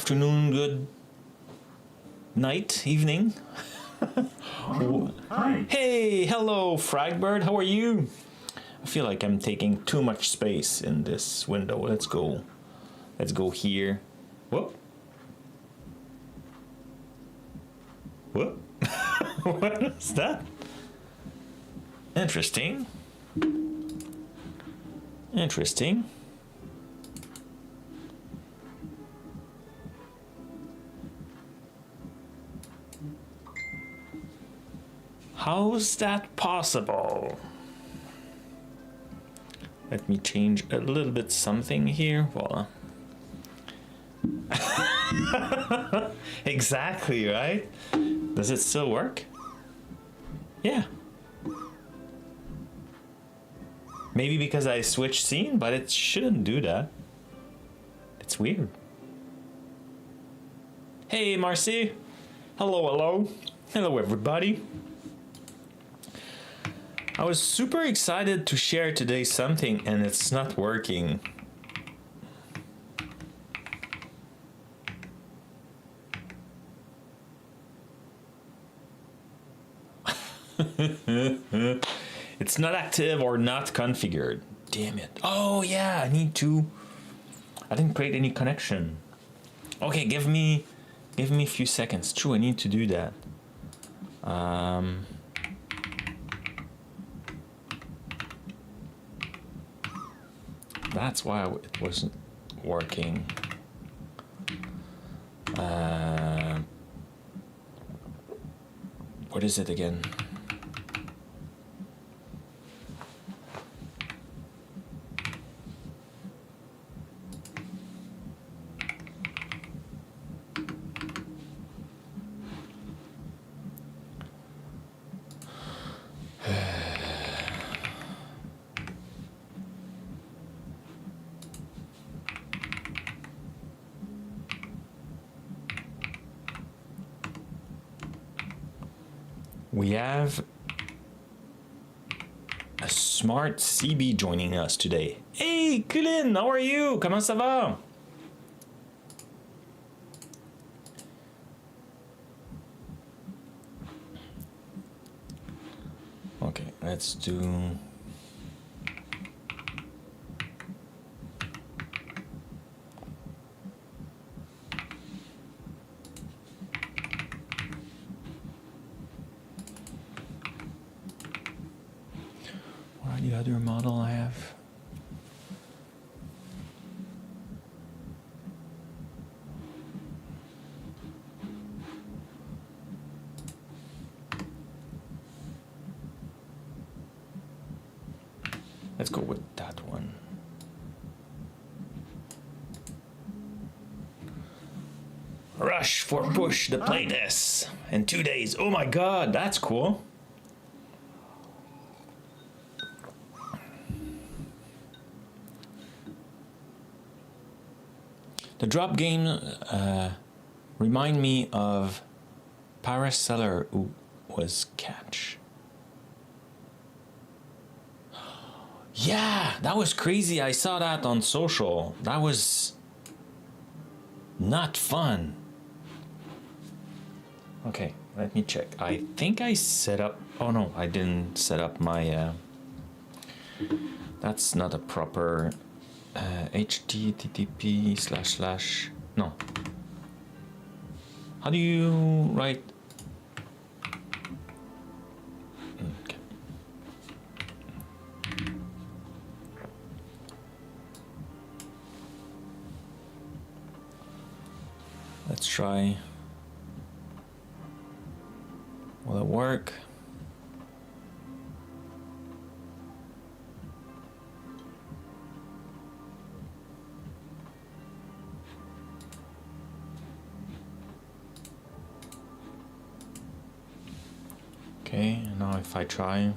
afternoon, good night, evening. Hi. Hey, hello, Fragbird. How are you? I feel like I'm taking too much space in this window. Let's go. Let's go here. Whoop. Whoop. What is that? Interesting. Interesting. How's that possible? Let me change a little bit something here. Voila. Exactly, right? Does it still work? Yeah. Maybe because I switched scene, but it shouldn't do that. It's weird. Hey, Marcy. Hello, hello. Hello, everybody. I was super excited to share today something, and it's not working. It's not active or not configured. Damn it. Oh yeah, I didn't create any connection. Okay, give me a few seconds. True, I need to do that. That's why it wasn't working. What is it again? We have a smart CB joining us today. Hey, Qwen, how are you? Comment ça va? Okay, let's do... What are the other model I have? Let's go with that one. Rush for push to play this in 2 days. Oh my god, that's cool. The drop game remind me of Paris Seller, who was Catch. Yeah, that was crazy. I saw that on social. That was not fun. Okay, let me check. I think I set up... Oh no, I didn't set up my... That's not a proper... http// no. How do you write? Okay. Let's try. Will it work? Okay, now if I try.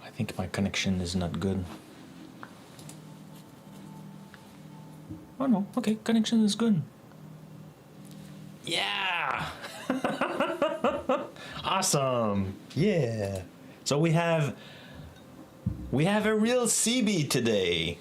I think my connection is not good. Oh no, okay, connection is good. Yeah! Awesome! Yeah! So we have a real CB today.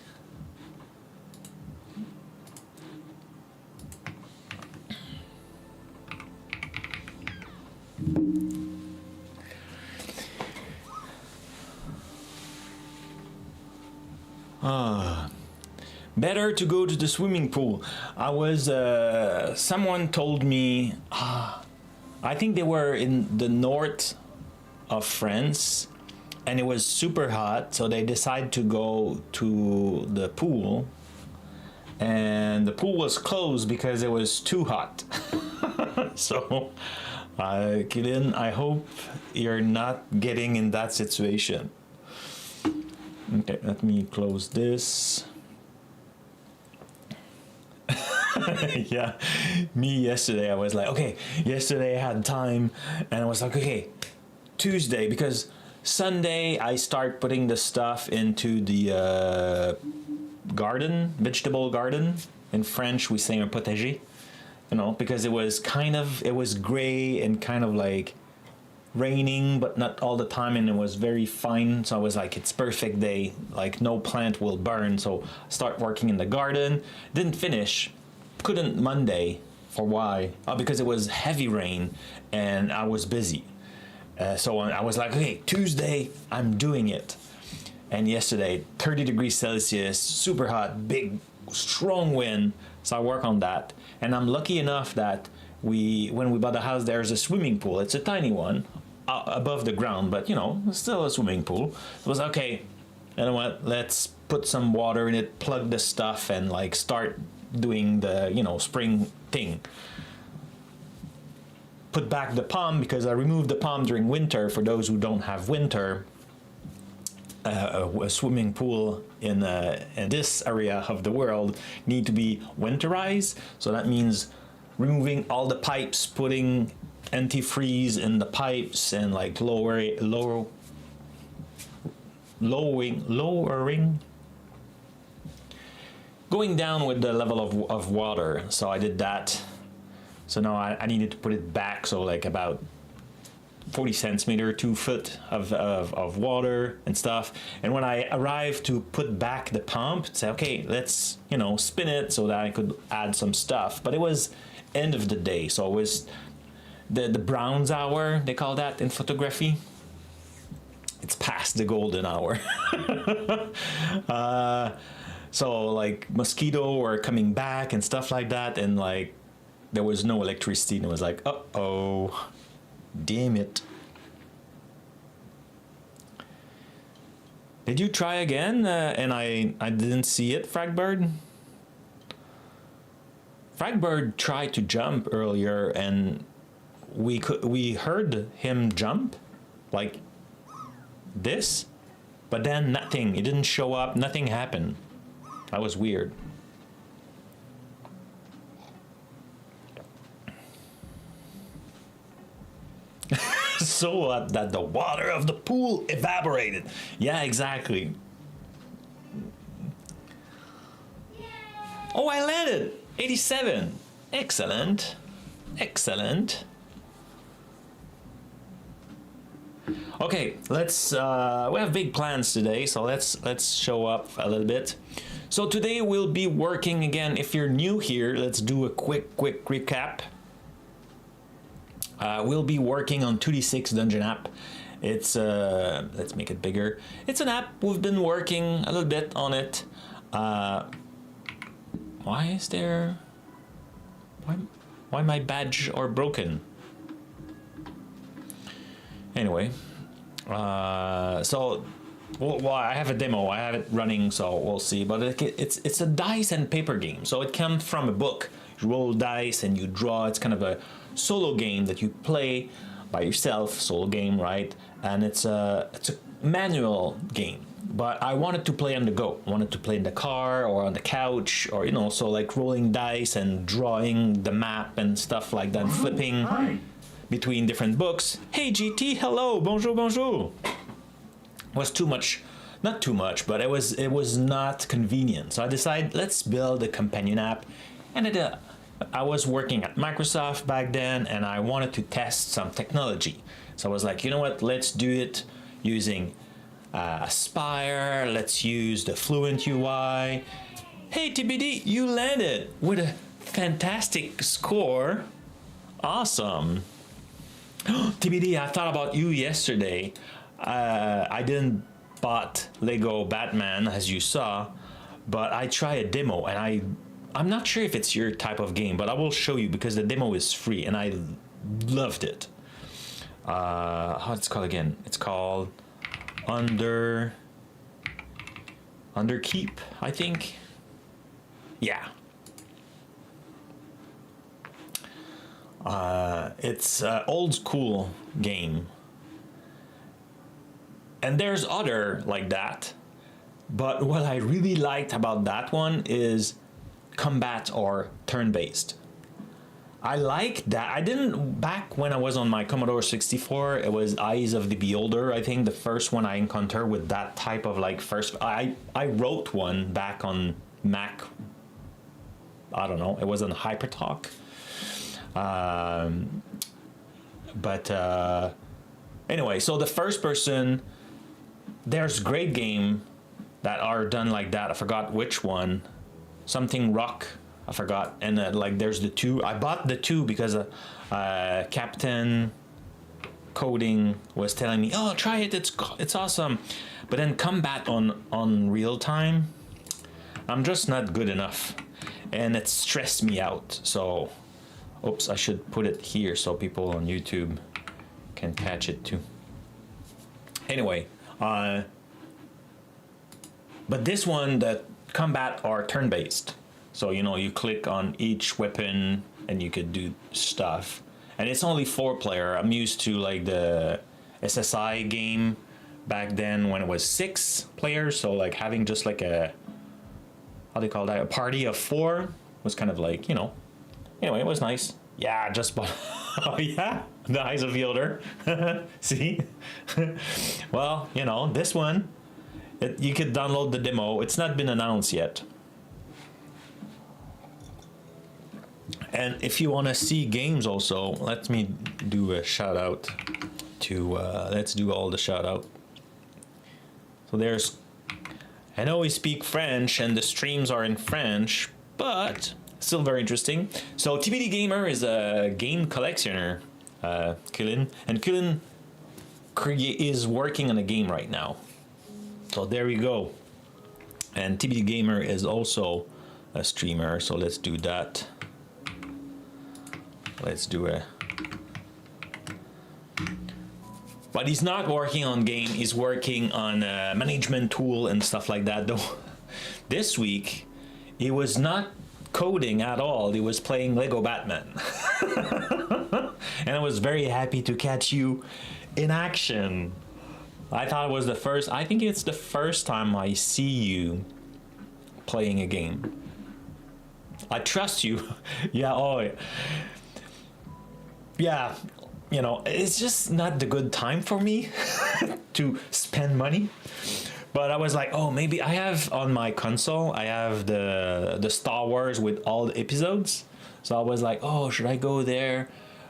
Better to go to the swimming pool. I was, someone told me, I think they were in the north of France and it was super hot, so they decided to go to the pool and the pool was closed because it was too hot. So, Kilin, I hope you're not getting in that situation. Okay, let me close this. Yeah, me yesterday, I was like, okay, yesterday I had time and I was like, okay, Tuesday, because Sunday I start putting the stuff into the garden, vegetable garden. In French, we say un potager, you know, because it was gray and kind of like raining, but not all the time, and it was very fine. So I was like, it's perfect day, like no plant will burn. So start working in the garden, didn't finish. Couldn't Monday. For why? Because it was heavy rain and I was busy. So I was like, okay, Tuesday, I'm doing it. And yesterday, 30 degrees Celsius, super hot, big, strong wind. So I work on that. And I'm lucky enough that when we bought the house, there's a swimming pool. It's a tiny one above the ground, but you know, it's still a swimming pool. It was okay, you know what, let's put some water in it, plug the stuff and like start doing the, you know, spring thing. Put back the pump because I removed the pump during winter. For those who don't have winter, a swimming pool in this area of the world need to be winterized. So that means removing all the pipes, putting antifreeze in the pipes, and like lowering going down with the level of water. So I did that. So now I needed to put it back, so like about 40 centimeter, 2 foot of water and stuff. And when I arrived to put back the pump, say, okay, let's, you know, spin it so that I could add some stuff. But it was end of the day, so it was the Brown's hour, they call that in photography. It's past the golden hour. So like mosquito were coming back and stuff like that, and like there was no electricity, and it was like, uh-oh, damn it. Did you try again? And I didn't see it, Fragbird? Fragbird tried to jump earlier, and we heard him jump like this, but then nothing. It didn't show up. Nothing happened. That was weird. So that the water of the pool evaporated. Yeah, exactly. Oh, I landed 87. Excellent, excellent. Okay, let's. We have big plans today, so let's show up a little bit. So today we'll be working again. If you're new here, let's do a quick recap. We'll be working on 2D6 Dungeon app. It's let's make it bigger. It's an app we've been working a little bit on it. Why is there? Why my badge are broken? Anyway, so well, I have a demo. I have it running, so we'll see. But it's a dice and paper game. So it comes from a book. You roll dice and you draw. It's kind of a solo game that you play by yourself. Solo game, right? And it's a manual game. But I wanted to play on the go. I wanted to play in the car or on the couch, or you know, so like rolling dice and drawing the map and stuff like that, flipping between different books. Hey GT, hello, bonjour, bonjour. was too much, not too much, but it was not convenient. So I decided, let's build a companion app. And I was working at Microsoft back then, and I wanted to test some technology. So I was like, you know what, let's do it using Aspire, let's use the Fluent UI. Hey TBD, you landed with a fantastic score. Awesome. TBD, I thought about you yesterday. I didn't bought Lego Batman, as you saw, but I tried a demo, and I'm not sure if it's your type of game, but I will show you because the demo is free and I loved it. How it's called again? It's called Underkeep, I think. Yeah. It's an old school game. And there's other like that. But what I really liked about that one is combat or turn-based. I like that. I didn't, back when I was on my Commodore 64, it was Eyes of the Beholder, I think, the first one I encountered with that type of like first. I wrote one back on Mac. I don't know, it was on HyperTalk. Anyway, so the first person, there's great game that are done like that. I forgot which one. Something Rock, I forgot. And like there's the two. I bought the two because Captain Coding was telling me, oh, try it, it's awesome. But then combat on real time, I'm just not good enough. And it stressed me out. So, oops, I should put it here so people on YouTube can catch it too. Anyway, but this one, the combat are turn-based. So, you know, you click on each weapon and you could do stuff. And it's only 4-player. I'm used to like the SSI game back then when it was 6 players. So like having just like a, how do you call that? A party of 4 was kind of like, you know, anyway, it was nice. Yeah, just bought, oh yeah, the Eyes of the Beholder. See? Well, you know, this one, you could download the demo. It's not been announced yet. And if you want to see games also, let me do a shout out to, let's do all the shout out. So there's, I know we speak French and the streams are in French, but still very interesting. So TBD Gamer is a game collectioner, Qwen, and Qwen is working on a game right now. So there we go. And TBD Gamer is also a streamer, so let's do that. Let's do it. But he's not working on game, he's working on a management tool and stuff like that, though. This week, he was not coding at all, he was playing Lego Batman. And I was very happy to catch you in action. I thought it was the first, I think it's the first time I see you playing a game. I trust you. Yeah, oh, yeah, you know, it's just not the good time for me to spend money. But I was like, oh, maybe I have on my console, I have the Star Wars with all the episodes. So I was like, oh, should I go there?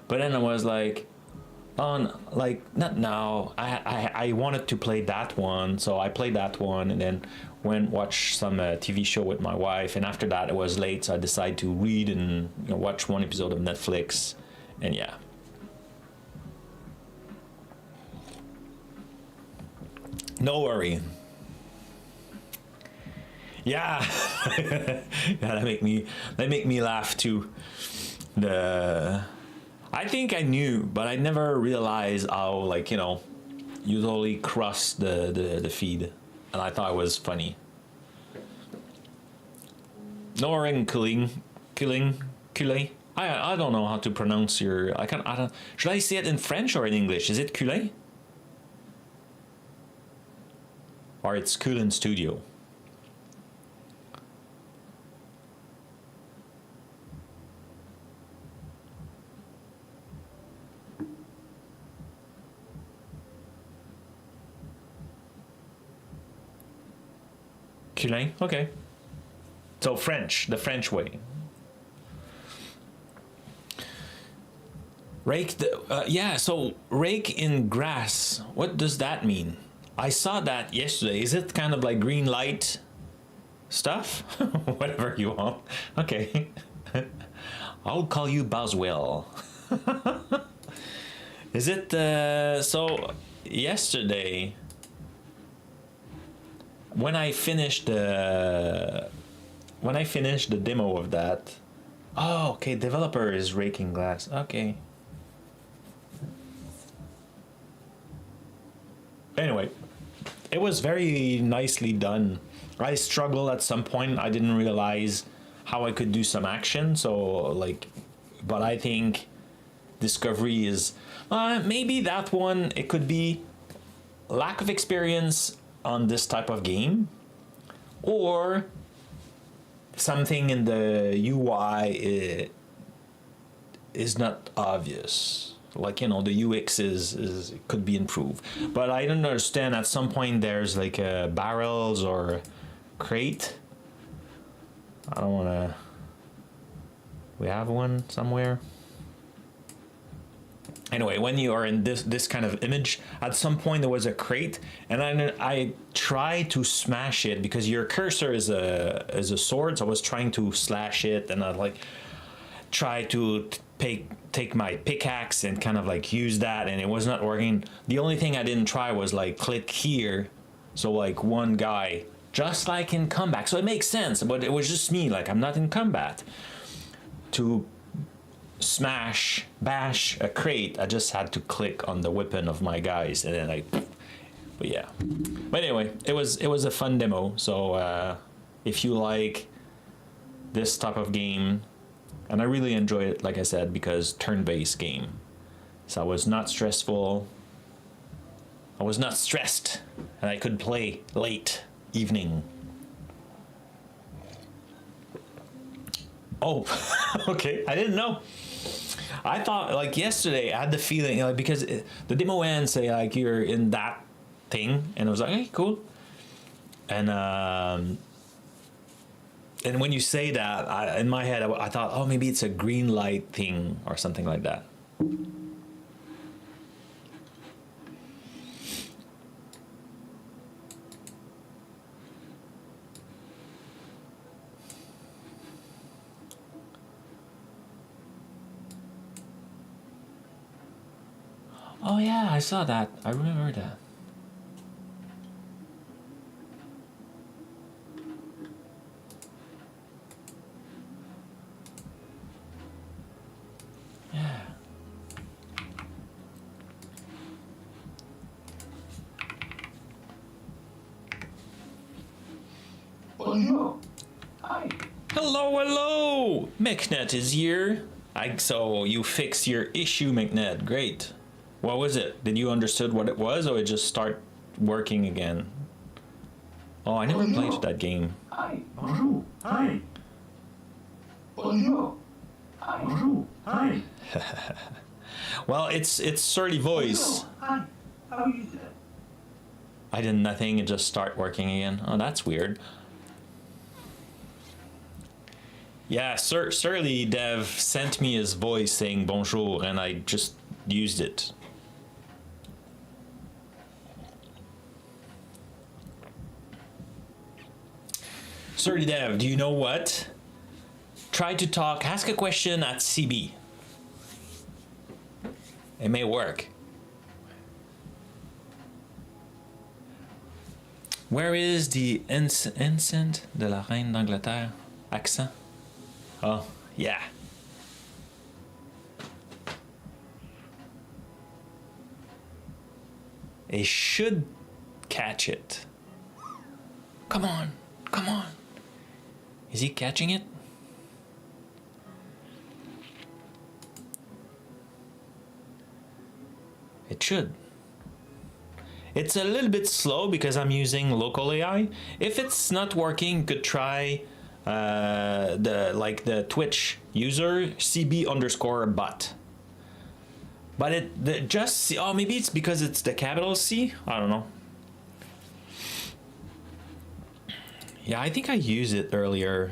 But then I was like, oh, like, not now. I wanted to play that one. So I played that one and then went watch some TV show with my wife. And after that, it was late. So I decided to read and, you know, watch one episode of Netflix. And yeah. No worry. Yeah. Yeah, that make me laugh too. I think I knew, but I never realized how, like, you know, you totally cross the feed. And I thought it was funny. No worry, killing. I don't know how to pronounce your, I don't, should I say it in French or in English? Is it Qwen? Or it's Qwen Studio? Culin, okay. So French, the French way. Rake the, yeah, so rake in grass, what does that mean? I saw that yesterday. Is it kind of like green light stuff? Whatever you want. Okay. I'll call you Boswell. Is it, so yesterday, when I finished the demo of that, oh, okay, developer is raking glass, okay. Anyway, it was very nicely done. I struggled at some point. I didn't realize how I could do some action. So like, but I think discovery is maybe that one. It could be lack of experience on this type of game, or something in the UI is not obvious. Like, you know, the UX is could be improved, but I don't understand. At some point, there's like barrels or crate. I don't want to. We have one somewhere. Anyway, when you are in this kind of image, at some point there was a crate, and I tried to smash it because your cursor is a sword. So I was trying to slash it, and I like try to take my pickaxe and kind of like use that, and it was not working. The only thing I didn't try was like click here, so like one guy, just like in combat. So it makes sense, but it was just me, like I'm not in combat. To bash a crate, I just had to click on the weapon of my guys, and then I, but yeah. But anyway, it was a fun demo. So if you like this type of game, and I really enjoyed it, like I said, because turn-based game. So I was not stressful. I was not stressed, and I could play late evening. Oh, okay, I didn't know. I thought, like yesterday, I had the feeling, like, because the demo ends say like you're in that thing, and I was like, hey, cool. And when you say that, in my head, I thought, oh, maybe it's a green light thing or something like that. Oh yeah, I saw that. I remember that. Yeah. Bonjour. Hi. Hello, hello! McNet is here. So you fixed your issue, McNet. Great. What was it? Did you understood what it was, or it just start working again? Oh, I never played that game. Hi. Bonjour. Hi. Bonjour. Hi. Bonjour. Hi. Well, it's surly voice. Bonjour. Hi. How are you today? I did nothing and just start working again. Oh, that's weird. Yeah, Surly Dev sent me his voice saying bonjour, and I just used it. Surly Dev, do you know what? Try to talk, ask a question at CB. It may work. Where is the enceinte de la Reine d'Angleterre? Accent? Oh, yeah. It should catch it. Come on, come on. Is he catching it? It should. It's a little bit slow because I'm using local AI. If it's not working, you could try the Twitch user CB_bot. But oh, maybe it's because it's the capital C. I don't know. Yeah, I think I used it earlier.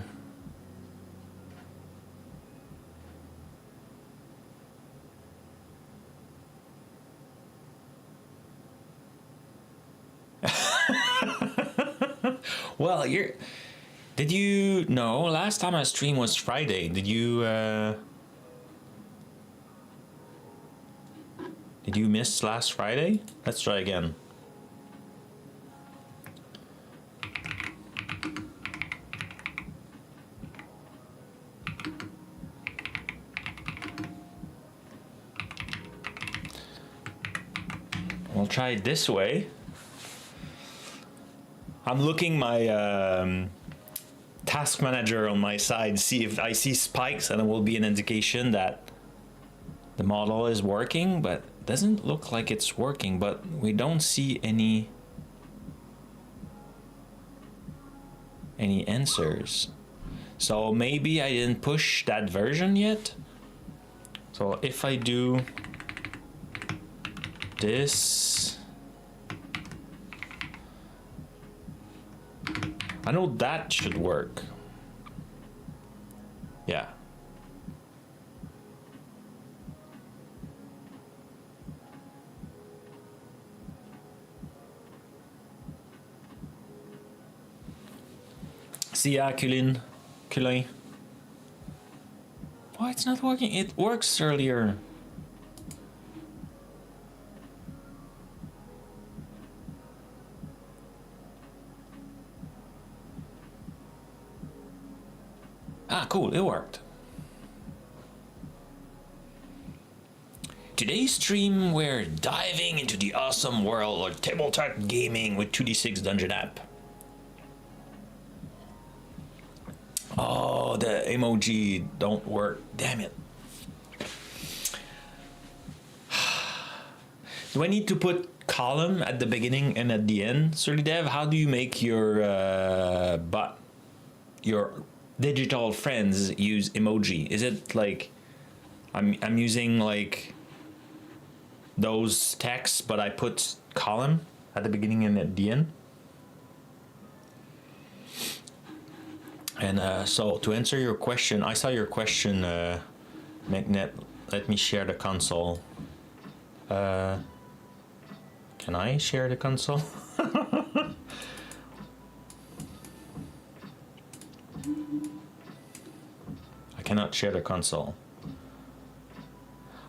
Well, did you no, last time I streamed was Friday. Did you miss last Friday? Let's try again. We'll try it this way. I'm looking my task manager on my side, see if I see spikes, and it will be an indication that the model is working, but it doesn't look like it's working, but we don't see any answers. So maybe I didn't push that version yet. So if I do this, I know that should work. Yeah. See ya, Qwen. Why it's not working? It works earlier. Ah, cool, it worked. Today's stream, we're diving into the awesome world of tabletop gaming with 2D6 Dungeon app. Oh, the emoji don't work. Damn it. Do I need to put column at the beginning and at the end, Surlydev? How do you make your your digital friends use emoji? Is it like I'm using like those texts, but I put column at the beginning and at the end? And so to answer your question, I saw your question, Magnet. Let me share the console. Can I share the console? I cannot share the console.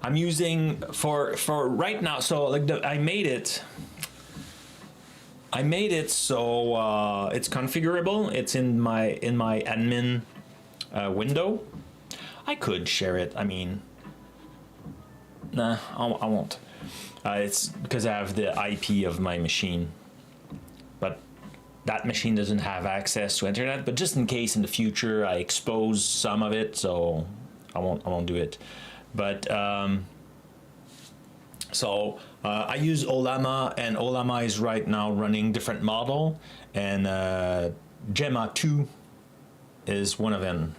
I'm using for right now. So like I made it so it's configurable. It's in my admin window. I could share it. I mean, nah, I won't. It's because I have the IP of my machine, but that machine doesn't have access to internet. But just in case in the future I expose some of it, so I won't do it. But so I use Olama, and Olama is right now running different model, and Gemma 2 is one of them.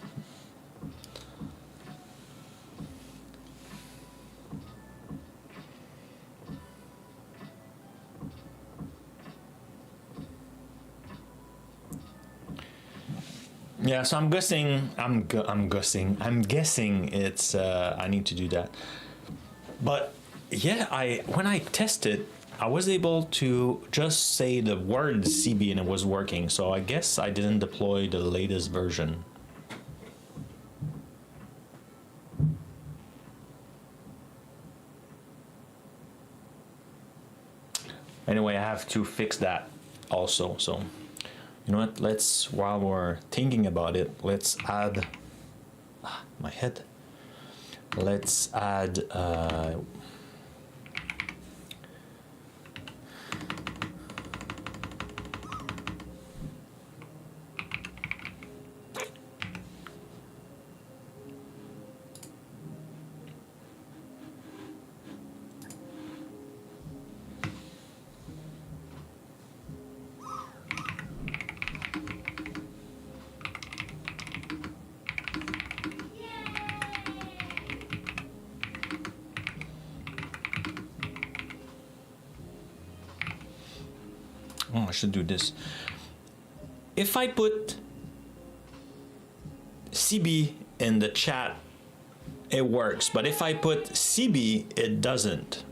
Yeah, so I'm guessing it's I need to do that. But yeah, when I tested, I was able to just say the word CB and it was working. So I guess I didn't deploy the latest version. Anyway, I have to fix that also. So you know what? While we're thinking about it, let's add my head. Let's add oh, I should do this. if I put CB in the chat, it works, but if I put CB, it doesn't.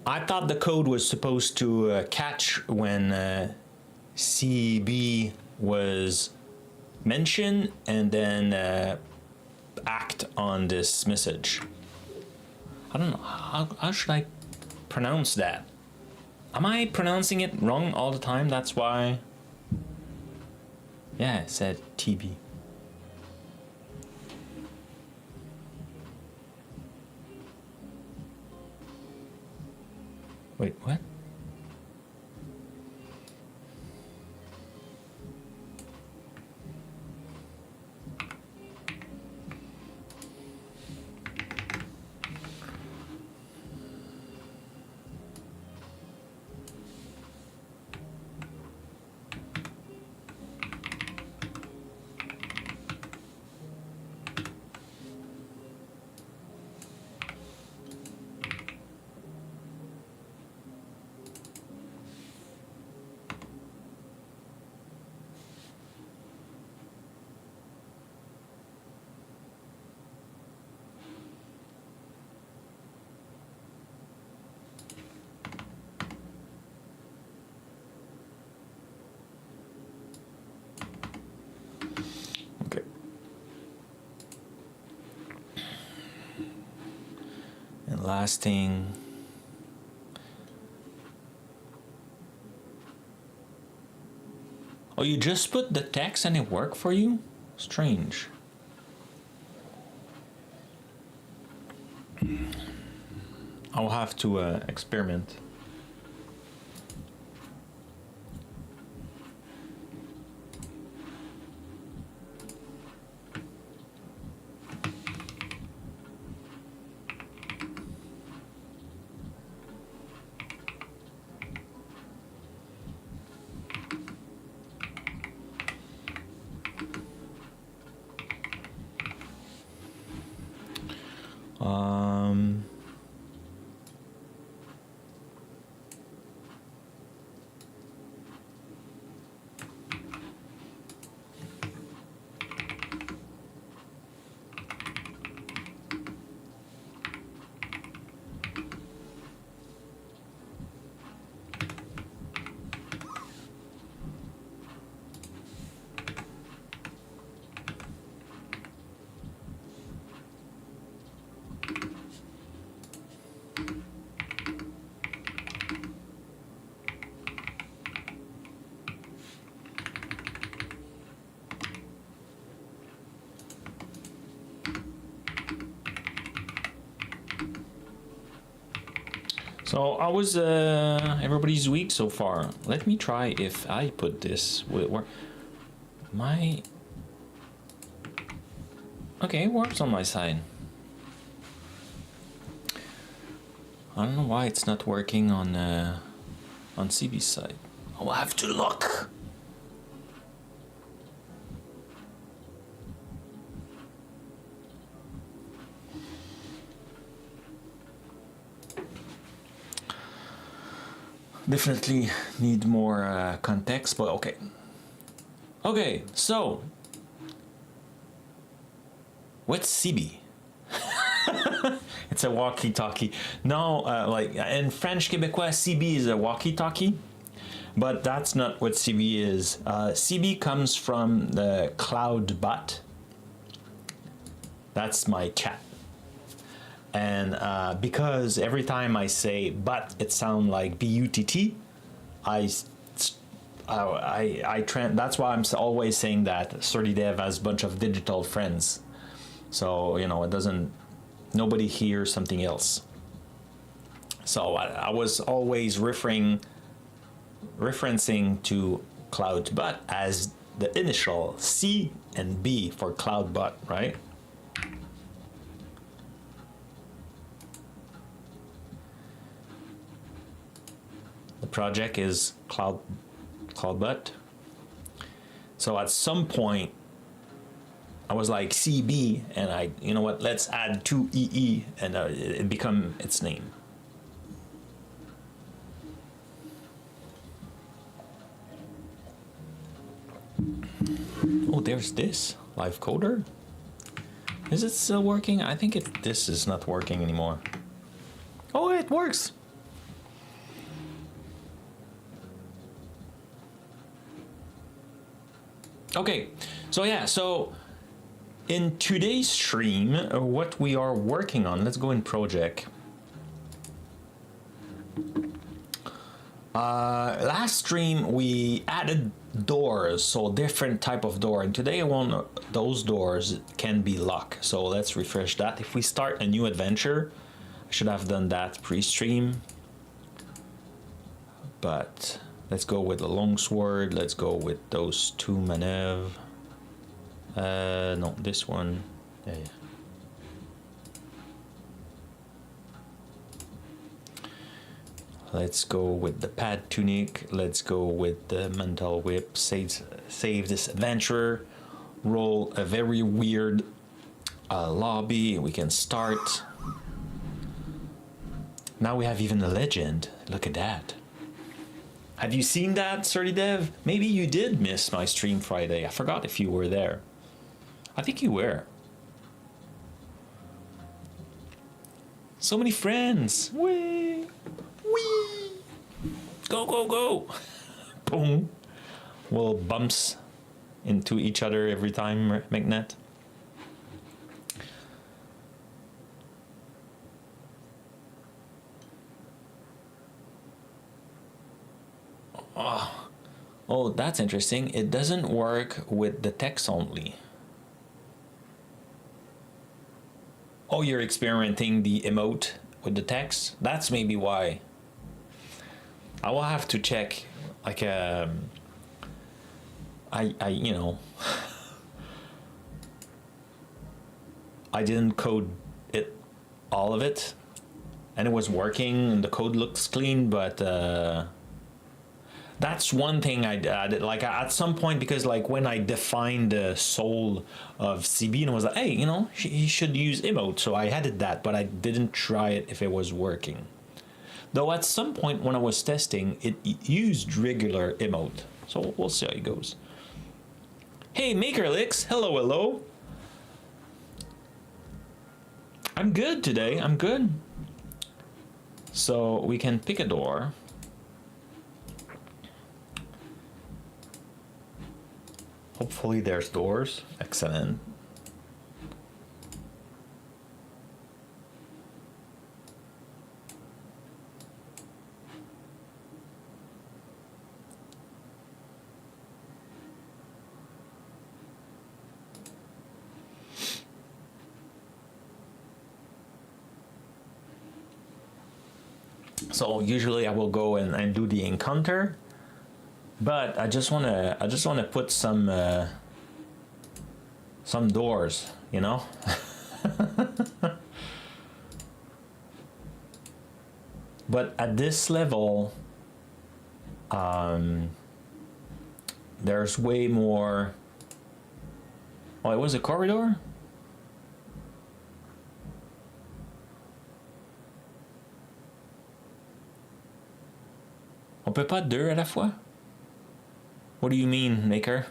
I thought the code was supposed to catch when CB was mentioned and then act on this message. I don't know, how should I pronounce that? Am I pronouncing it wrong all the time? That's why. Yeah, it said TB. Wait, what? Okay. And last thing. Oh, you just put the text and it worked for you? Strange. I'll have to experiment. So how was everybody's week so far? Let me try if I put this where my okay, it works on my side. I don't know why it's not working on CB's side. I'll have to look. Definitely need more context, but okay. Okay, so what's CB? It's a walkie-talkie. No, like in French Québécois, CB is a walkie-talkie, but that's not what CB is. CB comes from the cloud bot. That's my chat. And because every time I say but, it sounds like B-U-T-T, that's why I'm always saying that SturdyDev has a bunch of digital friends. So, you know, it doesn't, nobody hears something else. So I was always referencing to CloudBot as the initial C and B for CloudBot, right? The project is CloudBot. So at some point, I was like CB, and you know what? Let's add 2 EE, and it become its name. Oh, there's this live coder. Is it still working? I think this is not working anymore. Oh, it works. Okay, so yeah, so in today's stream, what we are working on, let's go in project. Last stream we added doors, so different type of door, and today I want those doors can be locked. So let's refresh that. If we start a new adventure, I should have done that pre-stream, but let's go with the longsword. Let's go with those 2 maneuver. No, this one. Yeah. Let's go with the pad tunic. Let's go with the mental whip. Save this adventurer. Roll a very weird lobby. We can start. Now we have even a legend. Look at that. Have you seen that, Surly Dev? Maybe you did miss my stream Friday. I forgot if you were there. I think you were. So many friends. Whee! Whee! Go, go, go! Boom. Little bumps into each other every time, Magnet. Oh, that's interesting. It doesn't work with the text only. Oh, you're experimenting the emote with the text? That's maybe why. I will have to check, like, you know, I didn't code it, all of it, and it was working, and the code looks clean, but, that's one thing I did, like at some point, because like when I defined the soul of CB, and I was like, hey, you know, he should use emote. So I added that, but I didn't try it if it was working. Though at some point when I was testing, it used regular emote. So we'll see how it goes. Hey, Makerlix, hello, hello. I'm good today, I'm good. So we can pick a door. Hopefully there's doors. Excellent. So usually I will go and do the encounter. But I just wanna put some doors, you know. But at this level, there's way more. Oh, it was a corridor. On peut pas deux à la fois? What do you mean, Maker?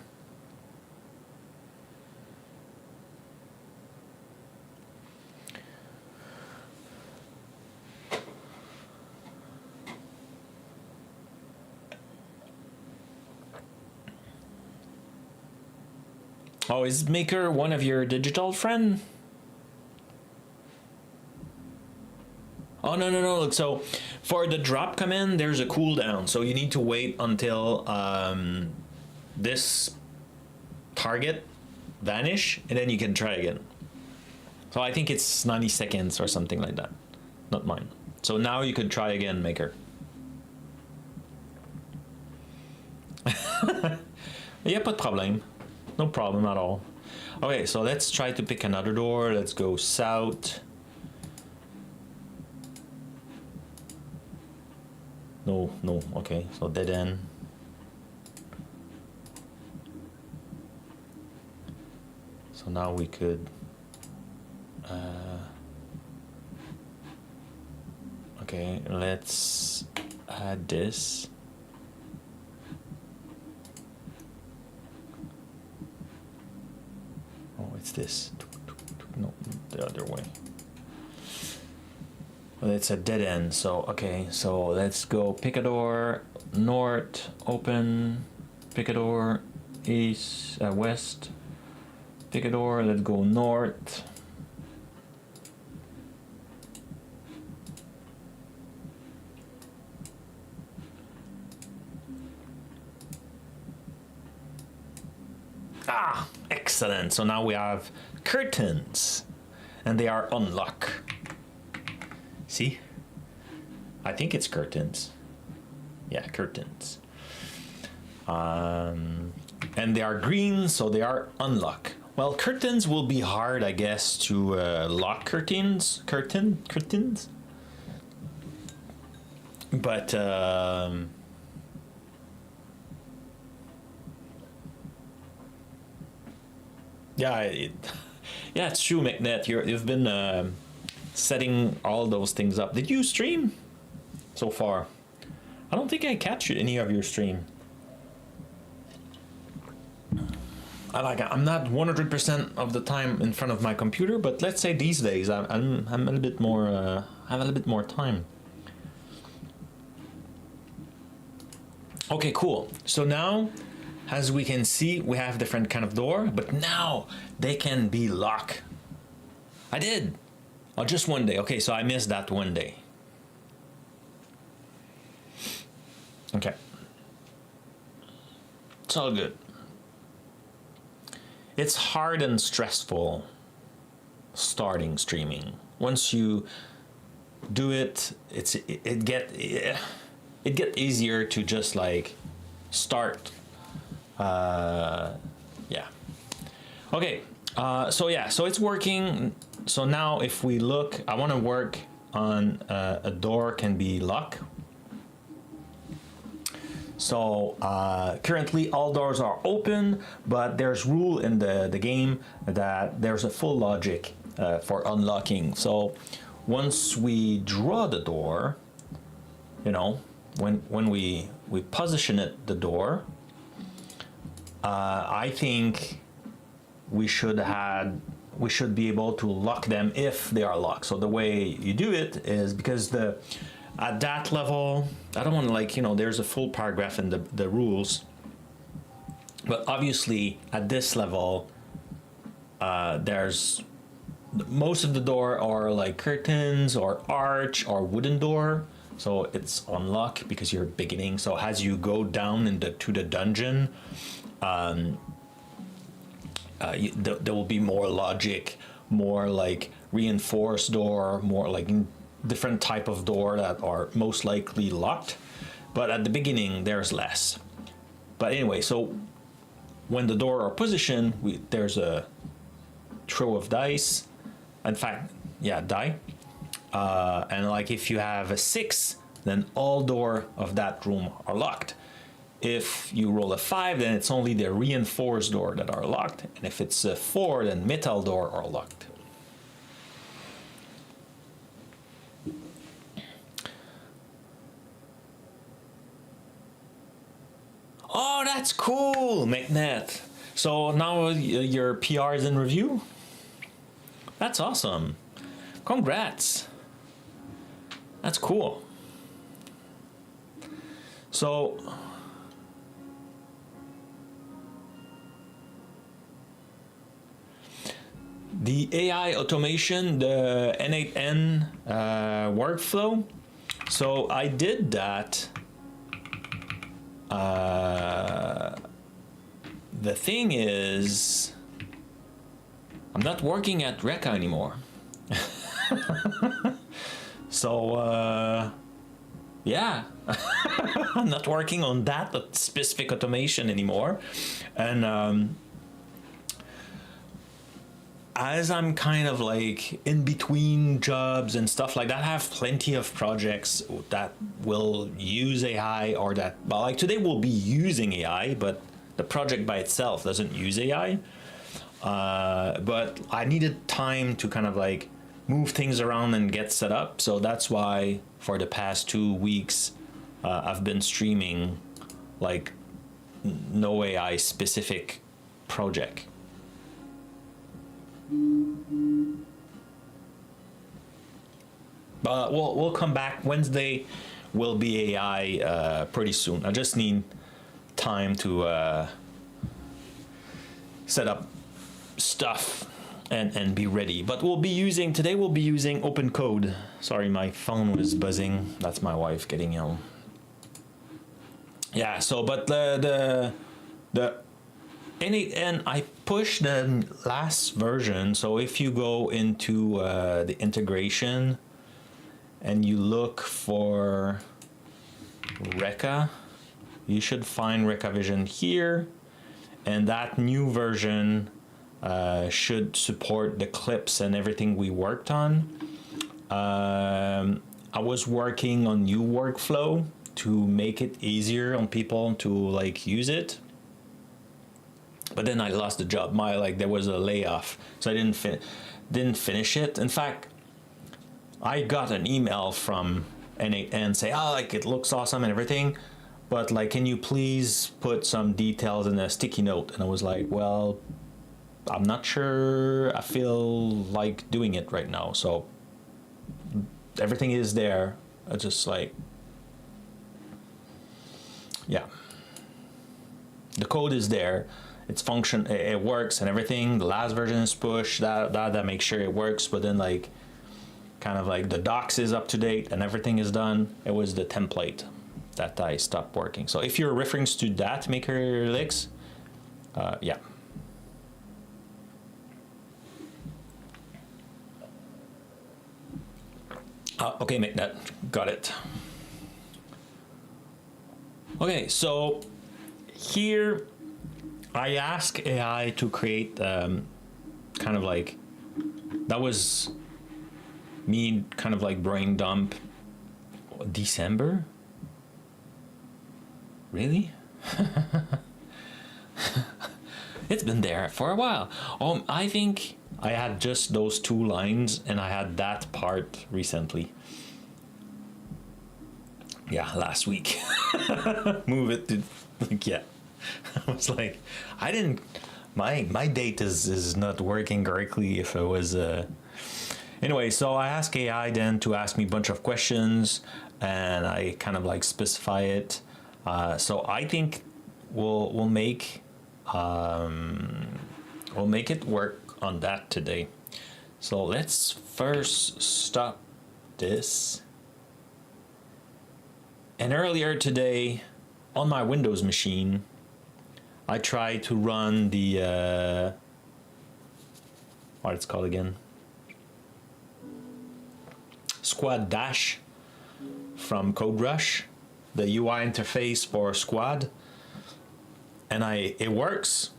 Oh, is Maker one of your digital friend? Oh, no, no, no. Look, so for the drop command, there's a cooldown. So you need to wait until this target vanish, and then you can try again. So I think it's 90 seconds or something like that. Not mine. So now you could try again, Maker. Yeah, pas de problème. No problem at all. Okay, so let's try to pick another door. Let's go south. No, no, okay, so dead end. So now we could okay, let's add this. Oh, it's this. No, the other way. Well, it's a dead end, so okay, so let's go pick a door, north, open, pick a door, east, west, pick a door, let's go north. Ah, excellent. So now we have curtains and they are unlocked. See? I think it's curtains. Yeah, curtains. And they are green, so they are unlocked. Well, curtains will be hard, I guess, to lock curtains. Curtains. But yeah, yeah, it's true, McNet. You've been setting all those things up. Did you stream so far? I don't think I catch any of your stream. I'm not 100% of the time in front of my computer, but let's say these days I'm a little bit more I have a little bit more time. Okay, cool. So now, as we can see, we have different kind of door, but now they can be locked. I did. Oh, just one day. Okay, so I missed that one day. Okay. It's all good. It's hard and stressful starting streaming. Once you do it, it get easier to just like start. Yeah. Okay. So yeah. So it's working. So now if we look, I want to work on a door can be locked. So currently all doors are open, but there's rule in the game that there's a full logic for unlocking. So once we draw the door, you know, when we position it, the door, I think we should be able to lock them if they are locked. So the way you do it is because at that level, I don't want to like, you know, there's a full paragraph in the rules, but obviously at this level, there's most of the door are like curtains or arch or wooden door. So it's unlocked because you're beginning. So as you go down to the dungeon, there will be more logic, more like reinforced door, more like different type of door that are most likely locked, but at the beginning there's less. But anyway, so when the door are positioned, there's a throw of dice. In fact, yeah, die. And like if you have a 6, then all door of that room are locked. If you roll a 5, then it's only the reinforced door that are locked. And if it's a 4, then metal door are locked. Oh, that's cool, McNet. So now your PR is in review? That's awesome. Congrats. That's cool. So the AI automation, the N8N workflow. So I did that. The thing is, I'm not working at Reka anymore. So Yeah, I'm not working on that specific automation anymore. And as I'm kind of like in between jobs and stuff like that, I have plenty of projects that will use AI, or that, well, like today we'll be using AI, but the project by itself doesn't use AI. But I needed time to kind of like move things around and get set up. So that's why for the past 2 weeks, I've been streaming like no AI specific project. But we'll come back. Wednesday will be AI pretty soon. I just need time to set up stuff and be ready. But we'll be using OpenCode. Sorry, my phone was buzzing. That's my wife getting ill. Yeah. So, but the and I pushed the last version. So if you go into the integration and you look for Reka, you should find Reka Vision here, and that new version should support the clips and everything we worked on. I was working on new workflow to make it easier on people to like use it, but then I lost the job. There was a layoff, so I didn't finish it. In fact, I got an email from N8N say, oh, like it looks awesome and everything, but like, can you please put some details in a sticky note? And I was like, well, I'm not sure I feel like doing it right now. So everything is there. I just like, yeah, the code is there. It's it works and everything. The last version is pushed. That makes sure it works. But then like, kind of like the docs is up to date and everything is done. It was the template that I stopped working. So if you're referring to that Maker Leaks, yeah. Okay, make that, got it. Okay, so here I ask AI to create kind of like, that was me kind of like brain dump December? Really? It's been there for a while. I think I had just those 2 lines and I had that part recently. Yeah, last week. Move it to, like, yeah. I was like, I didn't, my date is not working correctly if it was, anyway, so I ask AI then to ask me a bunch of questions and I kind of like specify it. So I think we'll make it work on that today. So let's first stop this. And earlier today on my Windows machine, I tried to run the what it's called again, Squad Dash from CodeRush, the UI interface for Squad, and it works,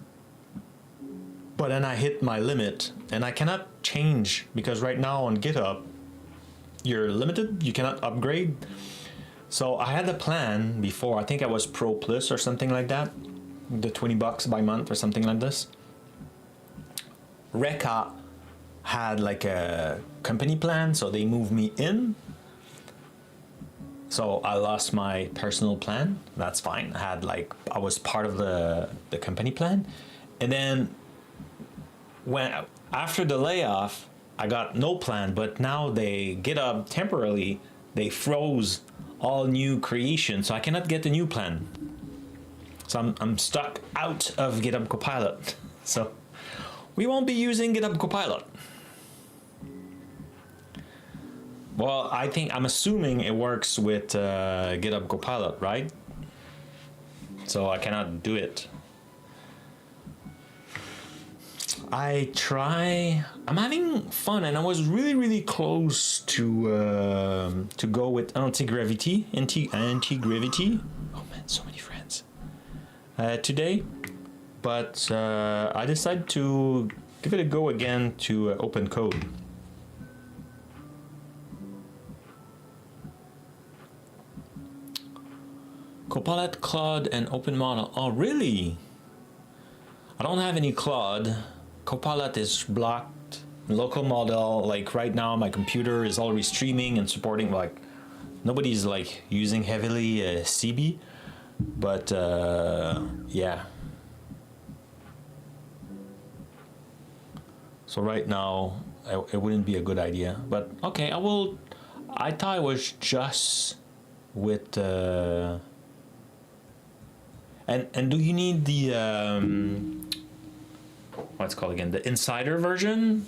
but then I hit my limit and I cannot change, because right now on GitHub you're limited, you cannot upgrade. So I had a plan before, I think I was Pro Plus or something like that, the $20 by month or something like this. Reka had like a company plan, so they moved me in. So I lost my personal plan. That's fine. I was part of the company plan. And then after the layoff, I got no plan, but now they GitHub temporarily, they froze all new creation, so I cannot get the new plan. So I'm stuck out of GitHub Copilot. So we won't be using GitHub Copilot. Well, I'm assuming it works with GitHub Copilot, right? So I cannot do it. I'm having fun, and I was really close to go with anti-gravity. Oh man, so many friends today, but I decided to give it a go again to OpenCode. Copilot, Claude, and Open Model. Oh, really? I don't have any Claude. Copilot is blocked. Local model, like right now, my computer is already streaming and supporting, like, nobody's like using heavily CB, but yeah. So right now, it wouldn't be a good idea, but okay, I thought it was just with, and do you need the, what's it called again? The insider version?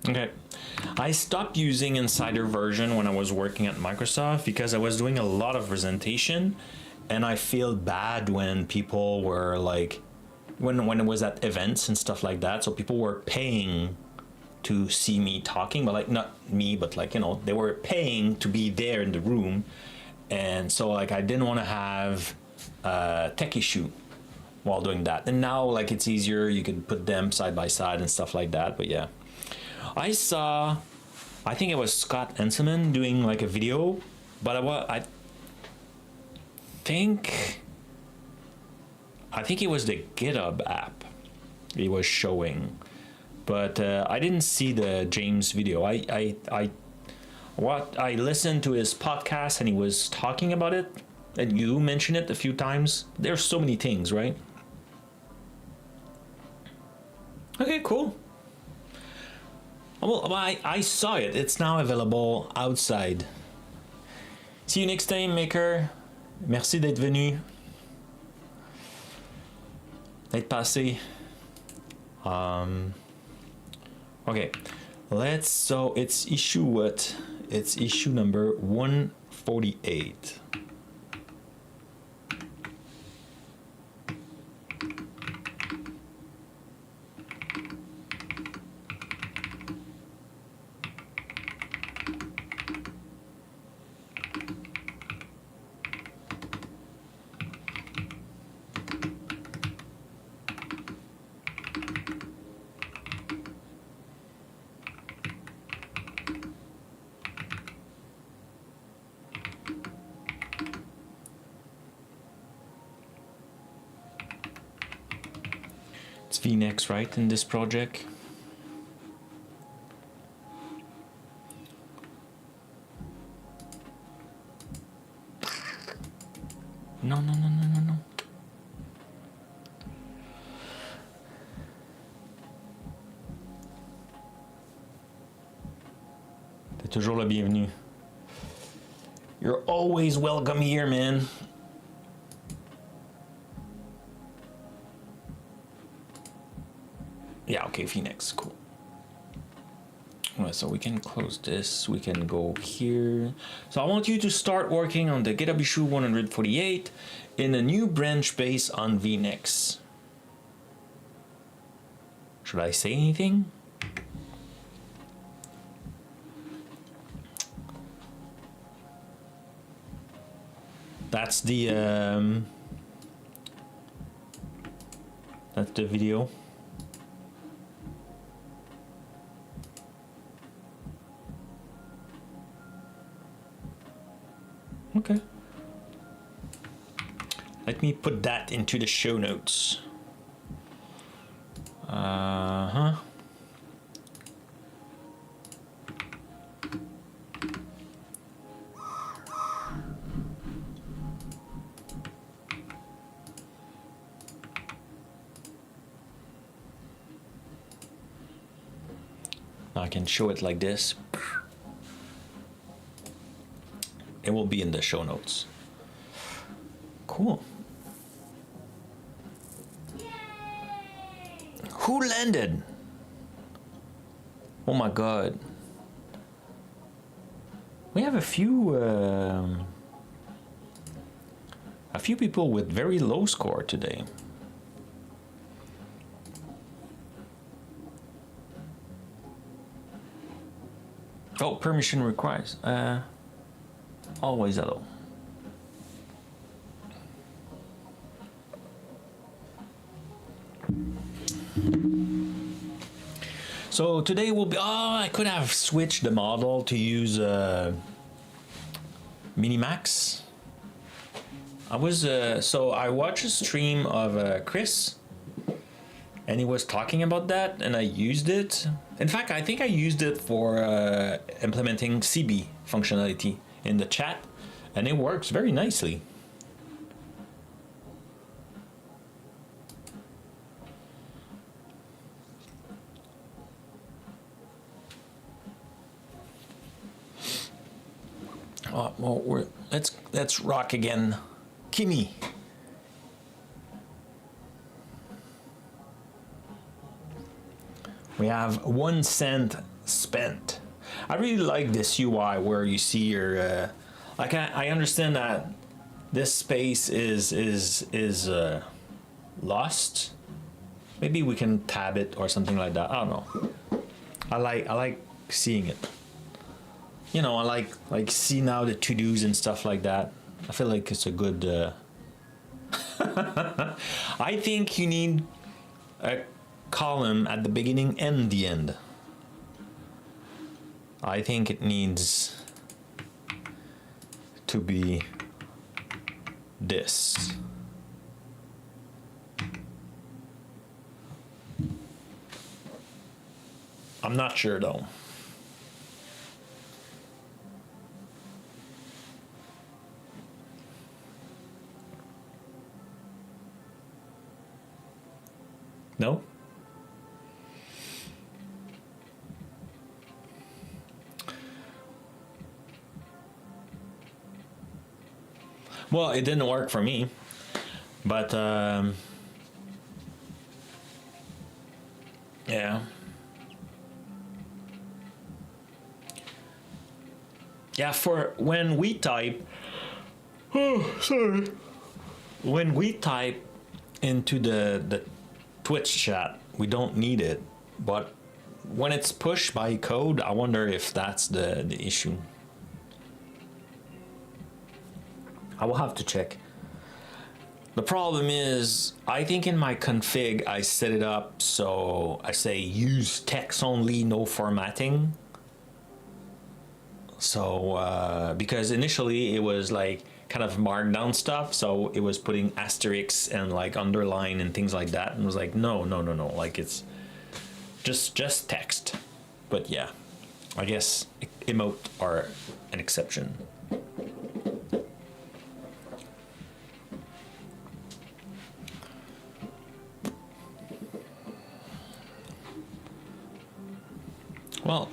Okay, I stopped using Insider version when I was working at Microsoft because I was doing a lot of presentation, and I feel bad when people were like, when it was at events and stuff like that. So people were paying to see me talking, but like not me, but like, you know, they were paying to be there in the room, and so like I didn't want to have a tech issue while doing that. And now like it's easier, you can put them side by side and stuff like that. But yeah. I saw, I think it was Scott Enselman doing like a video, but I think it was the GitHub app he was showing, but I didn't see the James video. I listened to his podcast and he was talking about it, and you mentioned it a few times. There's so many things, right? Okay, cool. Well, I saw it. It's now available outside. See you next time, Maker. Merci d'être venu. D'être passé. Okay. So it's issue what? It's issue number 148. It's VNext, right, in this project? No. T'es toujours le bienvenu. You're always welcome here, man. Yeah, okay, Phoenix, cool. Well, so we can close this, we can go here. So I want you to start working on the GitHub issue 148 in a new branch based on VNext. Should I say anything? That's the video. Okay. Let me put that into the show notes. I can show it like this. It will be in the show notes. Cool. Who landed? Oh my god. We have a few people with very low score today. Oh, permission requires. Always hello. So today will be. Oh, I could have switched the model to use Minimax. I was so I watched a stream of Chris, and he was talking about that, and I used it. In fact, I think I used it for implementing CB functionality in the chat, and it works very nicely. Oh, well, let's rock again, Kimmy. We have 1 cent spent. I really like this UI where you see your like I understand that this space is lost. Maybe we can tab it or something like that. I don't know. I like seeing it. You know, I like see now the to-dos and stuff like that. I feel like it's a good I think you need a column at the beginning and the end. I think it needs to be this. I'm not sure though. No? Well, it didn't work for me, but yeah. Yeah, for when we type, oh, sorry. When we type into the Twitch chat, we don't need it, but when it's pushed by code, I wonder if that's the issue. I will have to check. The problem is, I think in my config, I set it up so I say use text only, no formatting. So, because initially it was like kind of markdown stuff, so it was putting asterisks and like underline and things like that, and it was like, no, like it's just text. But yeah, I guess emote are an exception. Well,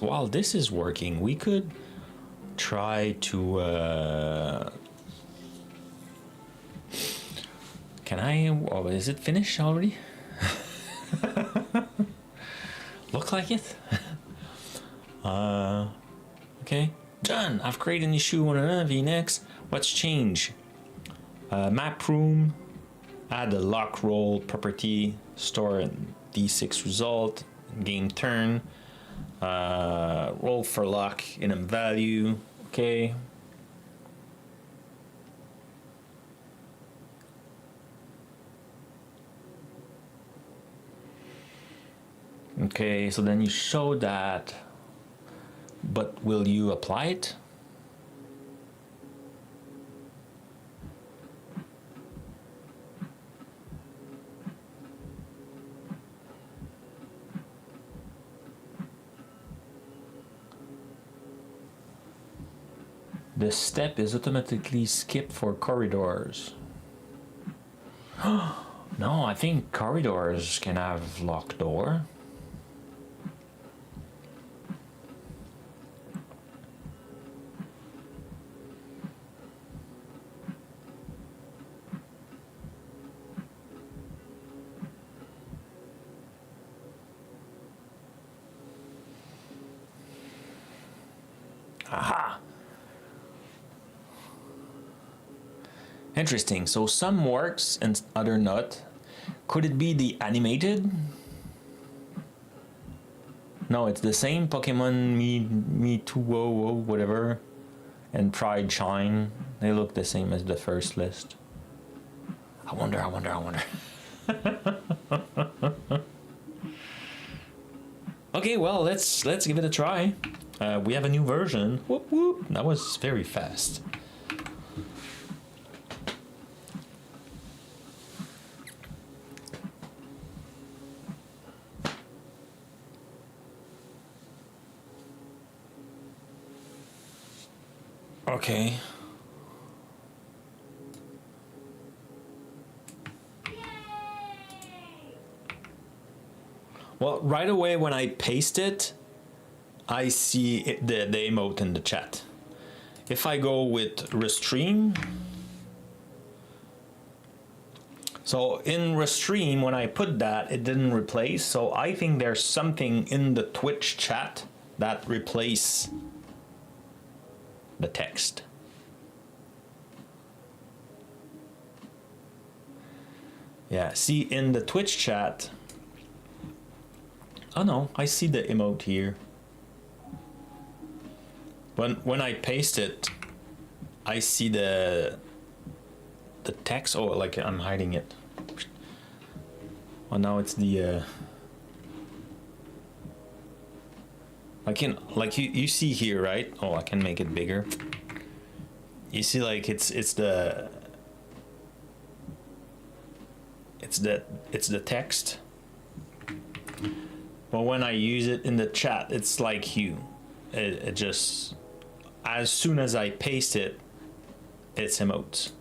while this is working, we could try to can I, oh, is it finished already? Look like it. Okay, done. I've created an issue on an VNext. What's change? Map room, add a lock roll property, store a D6 result, game turn, roll for lock in a value. Okay. Okay, so then you show that, but will you apply it? The step is automatically skipped for corridors. No, I think corridors can have locked door. Aha! Interesting. So some works and other not. Could it be the animated? No, it's the same Pokemon Me Too Whoa Whoa whatever and Pride Shine. They look the same as the first list. I wonder. Okay, well let's give it a try. We have a new version. Whoop whoop. That was very fast. Okay. Well, right away when I paste it, I see the emote in the chat. If I go with Restream, so in Restream, when I put that, it didn't replace. So I think there's something in the Twitch chat that replace the text. Yeah, see in the Twitch chat. Oh no, I see the emote here. When I paste it, I see the text. Oh, like I'm hiding it. Oh, now it's the like you see here, right? Oh, I can make it bigger. You see, like it's the text. But when I use it in the chat, it's like it just, as soon as I paste it, it's emotes.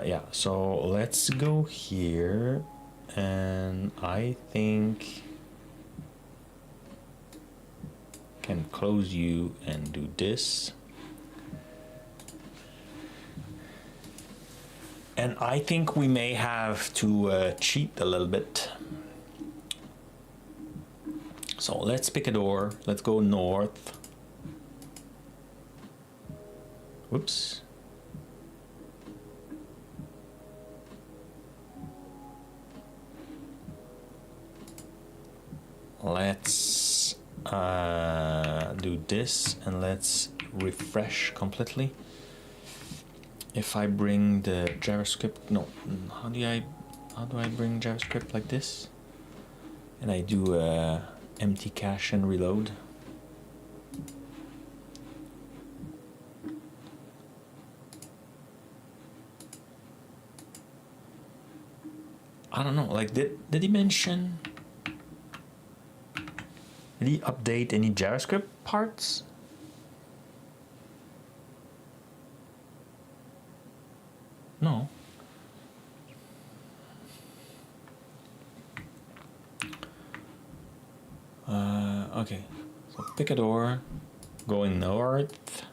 Yeah, so let's go here, and I think I can close you and do this. And I think we may have to cheat a little bit. So let's pick a door. Let's go north. Whoops. Let's do this, and let's refresh completely. If I bring the JavaScript, no, how do I bring JavaScript like this? And I do empty cache and reload. I don't know, like did he mention, did he update any JavaScript parts? No. Okay. So pick a door, going north.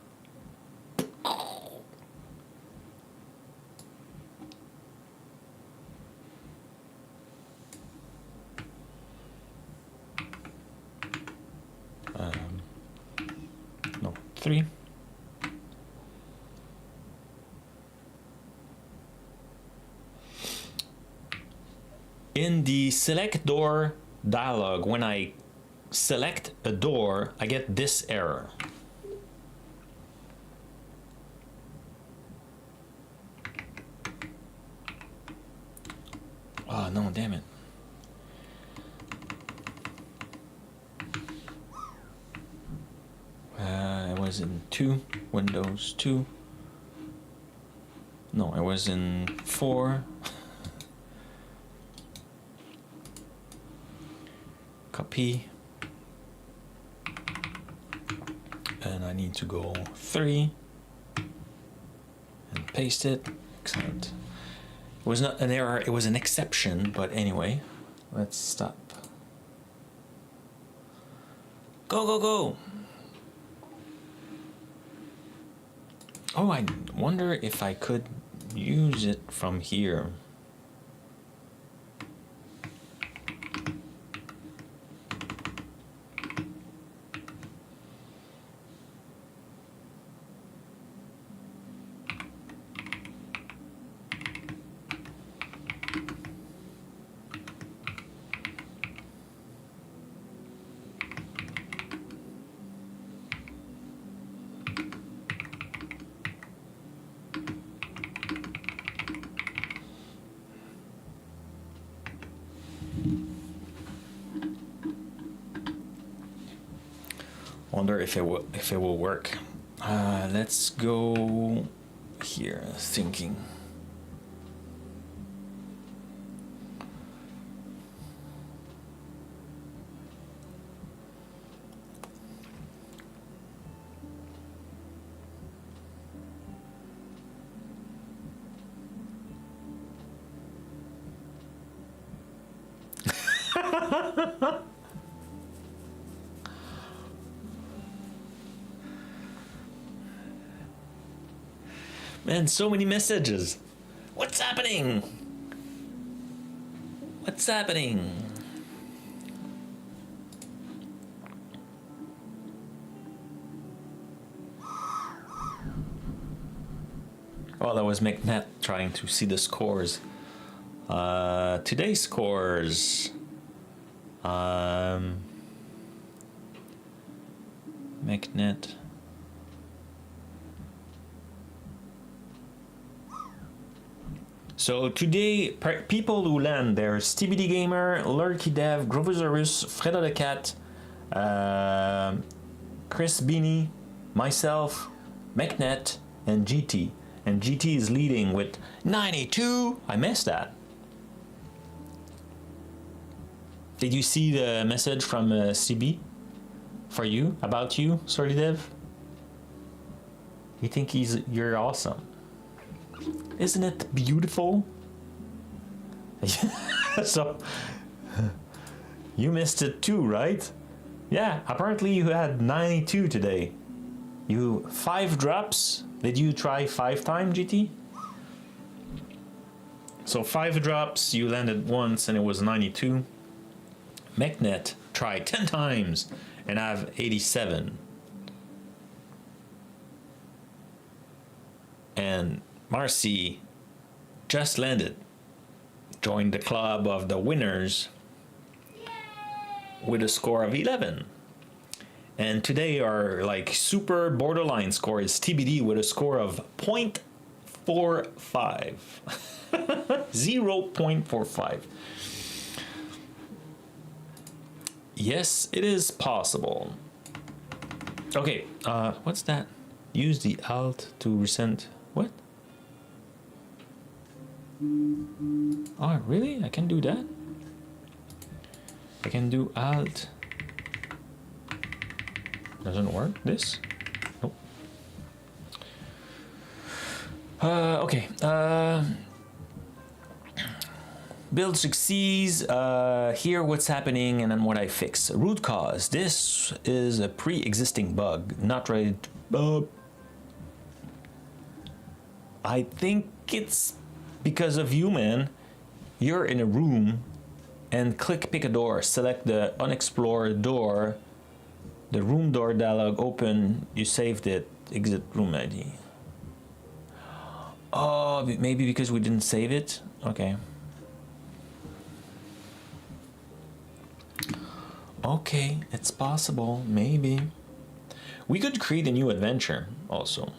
No, 3. In the select door dialog, when I select a door, I get this error. Oh no, damn it. I was in 2, Windows 2. No, I was in 4. Copy. And I need to go 3 and paste it. Excellent. It was not an error, it was an exception, but anyway, let's stop. Go, go, go! Oh, I wonder if I could use it from here. Wonder if it will work. Let's go here. Thinking. Man, so many messages. What's happening? What's happening? Oh, that was McNet trying to see the scores. Today's scores. McNet. So today, people who land, there's TBD Gamer, Lurky Dev, Grovosaurus, Fredo the Cat, Chris Beanie, myself, McNet, and GT. And GT is leading with 92. I missed that. Did you see the message from CB for you, about you, Sorry Dev? You think you're awesome. Isn't it beautiful? So, you missed it too, right? Yeah, apparently you had 92 today. You 5 drops. Did you try 5 times, GT? So 5 drops, you landed once and it was 92. McNet tried 10 times and I have 87. And Marcy just landed. Joined the club of the winners with a score of 11. And today our like super borderline score is TBD with a score of 0.45. 0.45. Yes, it is possible. Okay, what's that? Use the alt to resend. What? Oh, really? I can do that? I can do alt. Doesn't work, this? Nope. Okay. Build succeeds. Here what's happening and then what I fix. Root cause. This is a pre-existing bug. Not ready to... I think it's because of you, man. You're in a room and pick a door. Select the unexplored door. The room door dialog open. You saved it. Exit room ID. Oh, maybe because we didn't save it? Okay. Okay, it's possible. Maybe. We could create a new adventure also.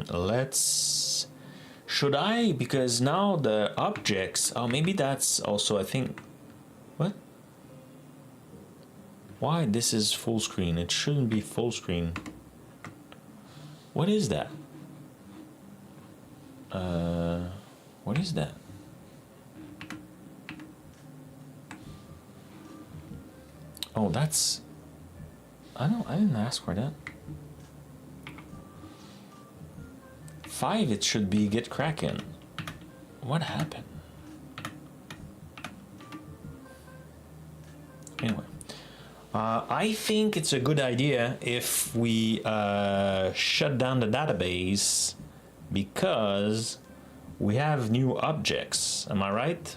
Let's... Should I? Because now the objects... Oh, maybe that's also, I think... What? Why this is full screen? It shouldn't be full screen. What is that? What is that? Oh, that's... I didn't ask for that. 5, it should be get cracking. What happened? Anyway. I think it's a good idea if we shut down the database because we have new objects. Am I right?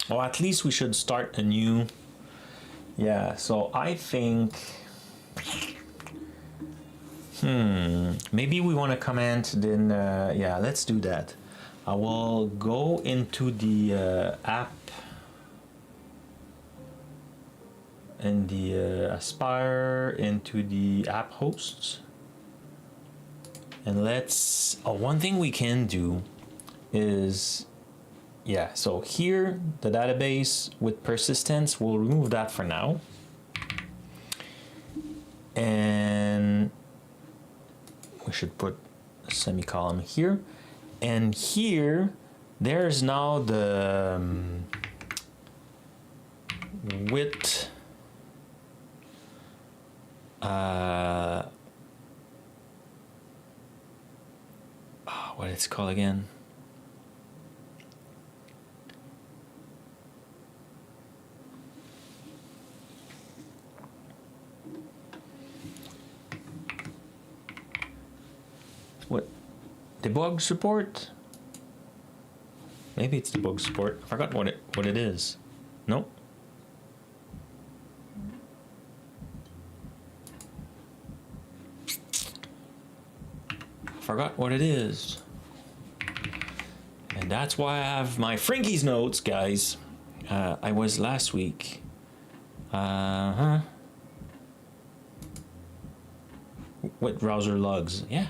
Or at least we should start a new... Yeah, so I think... Maybe we want to comment, then... yeah, let's do that. I will go into the app and the Aspire into the app hosts. And let's... Oh, one thing we can do is, yeah, so here, the database with persistence, we'll remove that for now. And we should put a semicolon here. And here, there's now the width, what it's called again? What? Debug support? Maybe it's debug support. I forgot what it is. Nope. Forgot what it is. And that's why I have my Frankie's notes, guys. I was last week. With browser logs, yeah.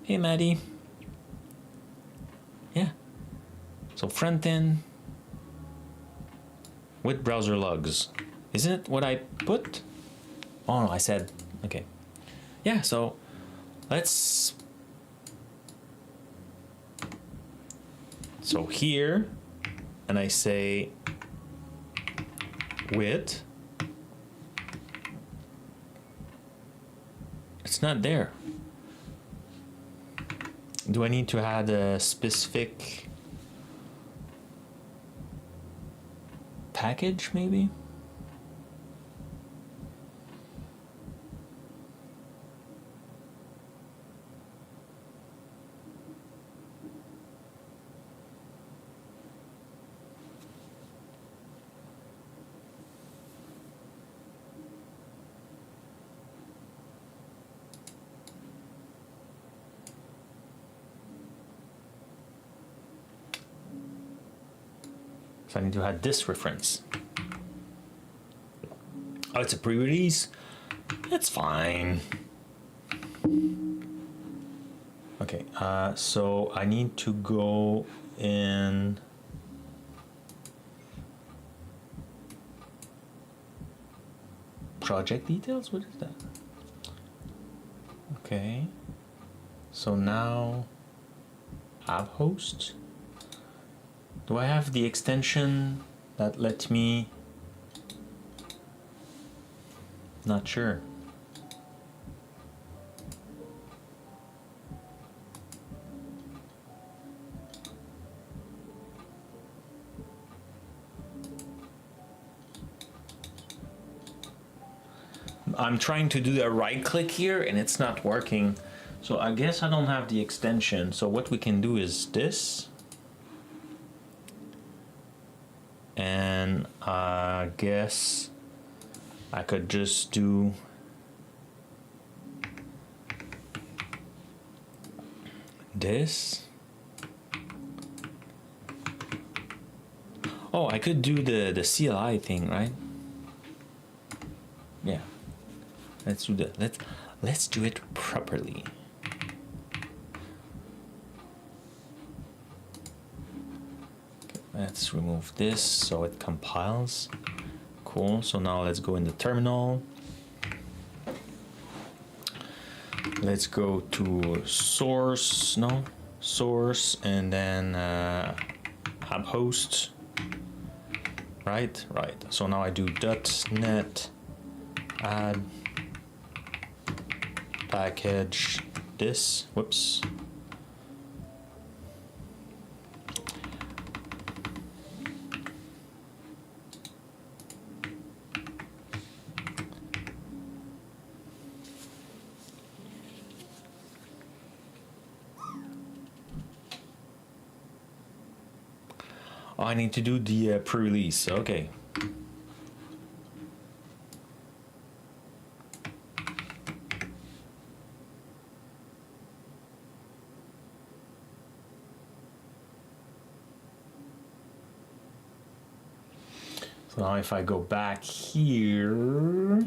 Hey, Maddie. Yeah. So front end with browser logs. Isn't it what I put? Oh no, I said, okay. Yeah, so let's, so here, and I say with, it's not there. Do I need to add a specific package maybe? So I need to add this reference. Oh, it's a pre-release? That's fine. Okay, so I need to go in project details? What is that? Okay, so now app host. Do I have the extension that let me? Not sure. I'm trying to do a right click here and it's not working. So I guess I don't have the extension. So what we can do is this. And I guess I could just do this. Oh, I could do the CLI thing, right? Yeah. Let's do that. Let's do it properly. Let's remove this so it compiles. Cool. So now let's go in the terminal. Let's go to source, and then app host. Right. So now I do .NET add package this. Whoops. Oh, I need to do the pre-release. Okay. So now if I go back here,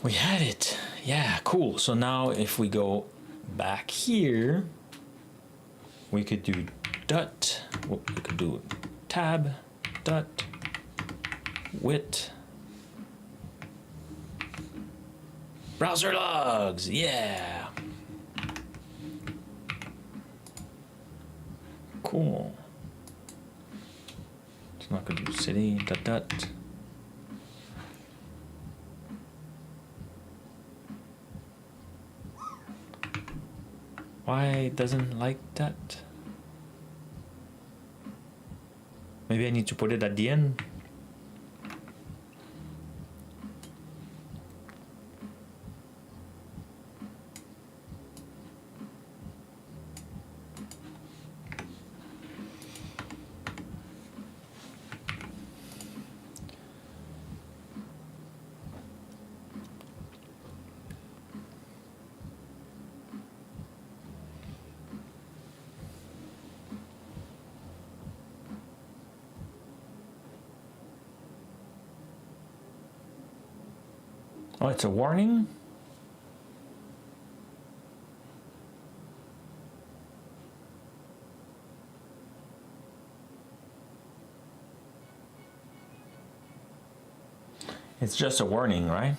we had it. Yeah, cool. So now if we go back here, we could do dot, we could do tab, dot, width, browser logs, yeah. Cool. It's not gonna do city, dot, dot. Why it doesn't like that? Maybe I need to put it at the end. Oh, it's a warning? It's just a warning, right?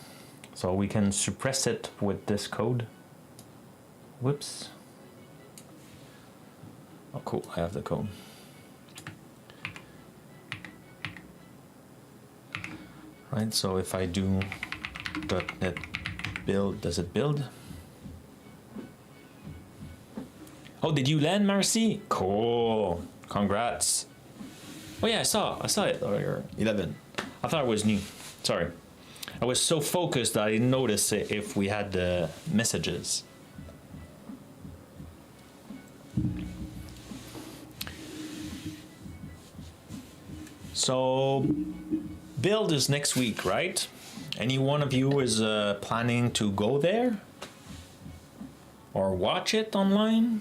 So we can suppress it with this code. Whoops. Oh, cool, I have the code. Right, so if I do .NET build, does it build? Oh, did you land, Marcy? Cool, congrats. Oh yeah, I saw it earlier, 11. I thought it was new, sorry. I was so focused that I didn't notice if we had the messages. So, build is next week, right? Any one of you is planning to go there? Or watch it online?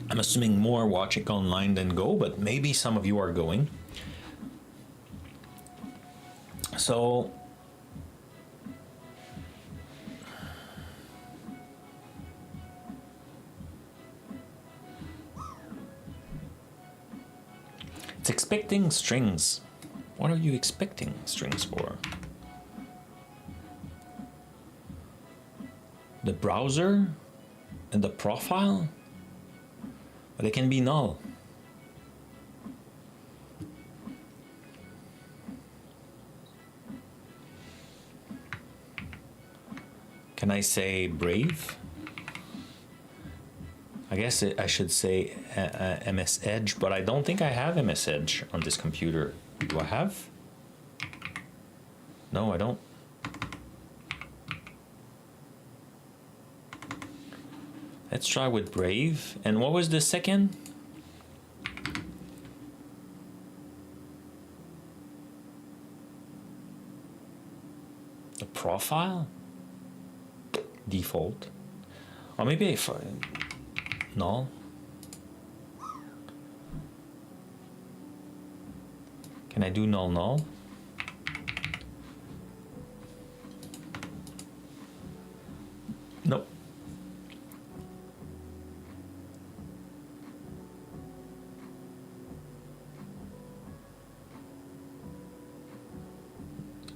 I'm assuming more watch it online than go, but maybe some of you are going. So, it's expecting strings. What are you expecting strings for? The browser and the profile? But it can be null. Can I say brave? I guess I should say MS Edge, but I don't think I have MS Edge on this computer. Do I have? No, I don't. Let's try with Brave. And what was the second? The profile? Default. Or maybe if null. Can I do null? Nope.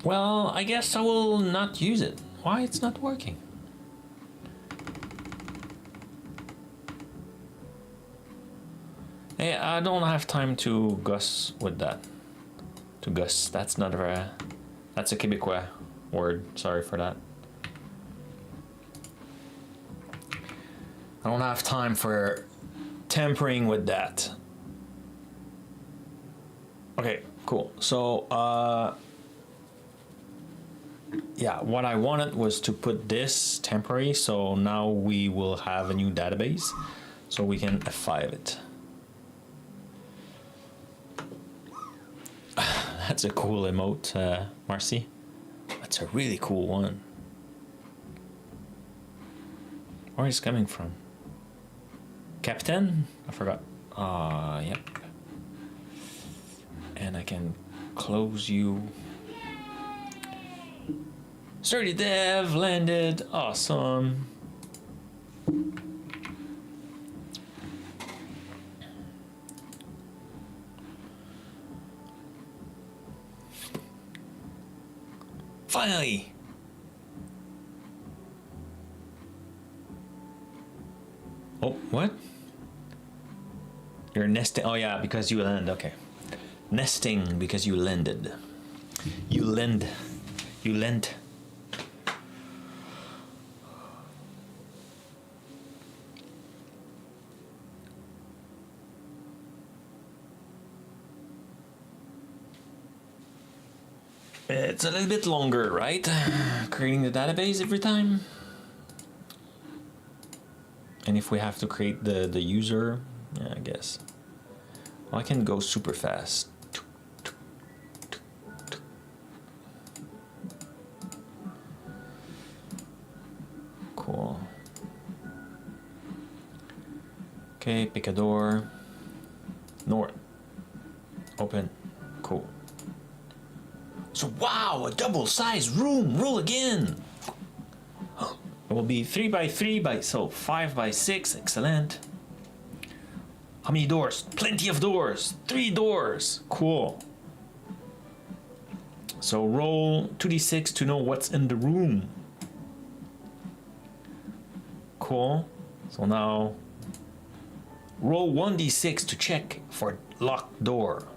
Well, I guess I will not use it. Why it's not working? Hey, I don't have time to guss with that. To guss, that's not a... That's a Quebecois word, sorry for that. I don't have time for tampering with that. Okay, cool. So, yeah, what I wanted was to put this temporary, so now we will have a new database, so we can F5 it. That's a cool emote, Marcy. That's a really cool one. Where is it coming from? Captain? I forgot. Yep. And I can close you Sturdy dev landed. Awesome. Finally. Oh, what? You're nesting. Oh yeah, because you land. Okay. Nesting because you landed. You lend. You lent. It's a little bit longer, right? Creating the database every time. And if we have to create the user, yeah, I guess. Well, I can go super fast. Cool. Okay, pick a door. North. Open. Cool. So wow, a double-sized room. Roll again. It will be 3 by 3 by so 5 by 6. Excellent. How many doors? Plenty of doors. 3 doors. Cool. So roll 2d6 to know what's in the room. Cool. So now roll 1d6 to check for locked door.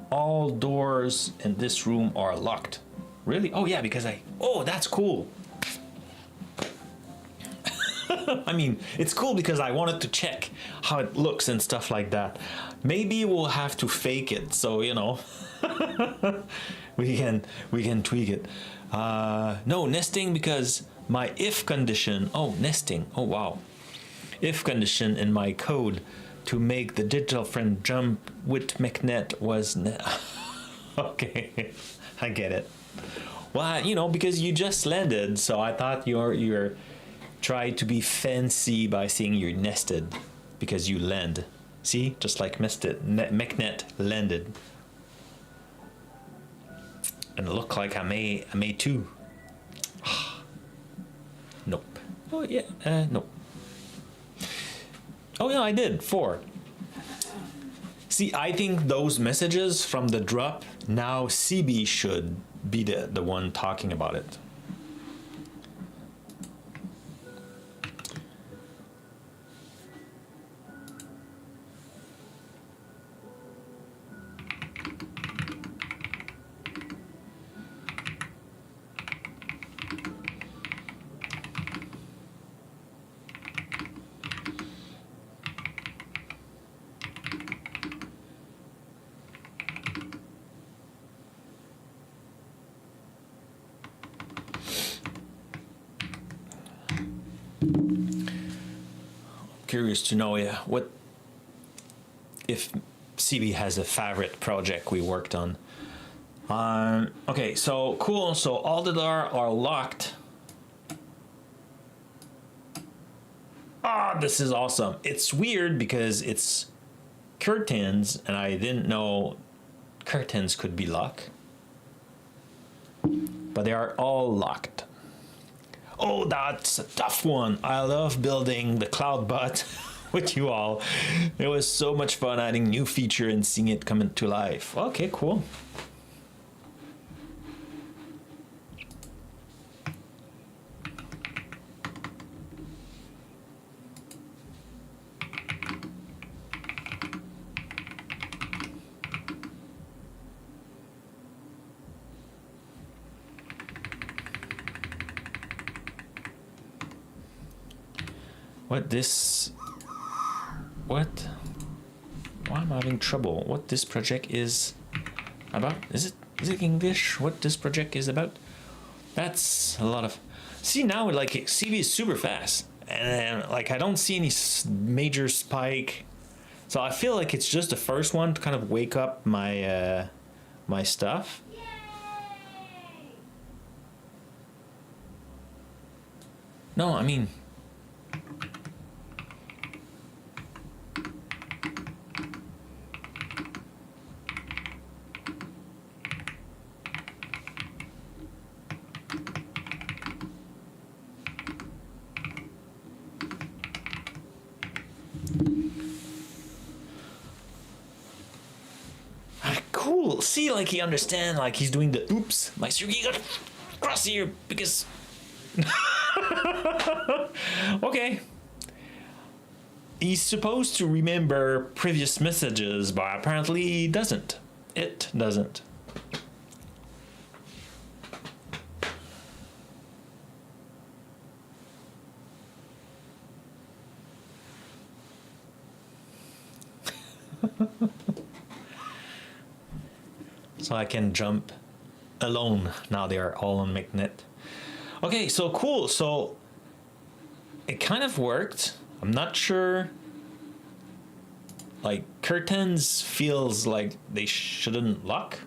All doors in this room are locked. Really? Oh yeah, because oh, that's cool. I mean, it's cool because I wanted to check how it looks and stuff like that. Maybe we'll have to fake it, so you know, we can tweak it. No, nesting because my if condition. Oh, nesting. Oh wow, if condition in my code to make the digital friend jump with McNet was okay. I get it. Well, you know, because you just landed, so I thought you're try to be fancy by saying you're nested because you land. See, just like McNet landed, and it looked like I may too. Nope. Oh yeah. Nope. Oh yeah, I did 4. See, I think those messages from the drop now CB should be the one talking about it. Curious to know, yeah, what if CB has a favorite project we worked on. Okay, so cool. So all the doors are locked. Ah, this is awesome. It's weird because it's curtains, and I didn't know curtains could be locked, but they are all locked. Oh, that's a tough one. I love building the cloud bot with you all. It was so much fun adding new feature and seeing it come into life. Okay, cool. What? Why am I having trouble? What this project is about? Is it English? What this project is about? That's a lot of. See now, like CV is super fast, and like I don't see any major spike, so I feel like it's just the first one to kind of wake up my my stuff. No, I mean. cool. See, like he understand, like he's doing the oops. Like Sergey got cross here because. Okay. He's supposed to remember previous messages, but apparently he doesn't. It doesn't. So I can jump alone. Now they are all on magnet. Okay, so cool. So it kind of worked. I'm not sure. Like curtains feels like they shouldn't lock.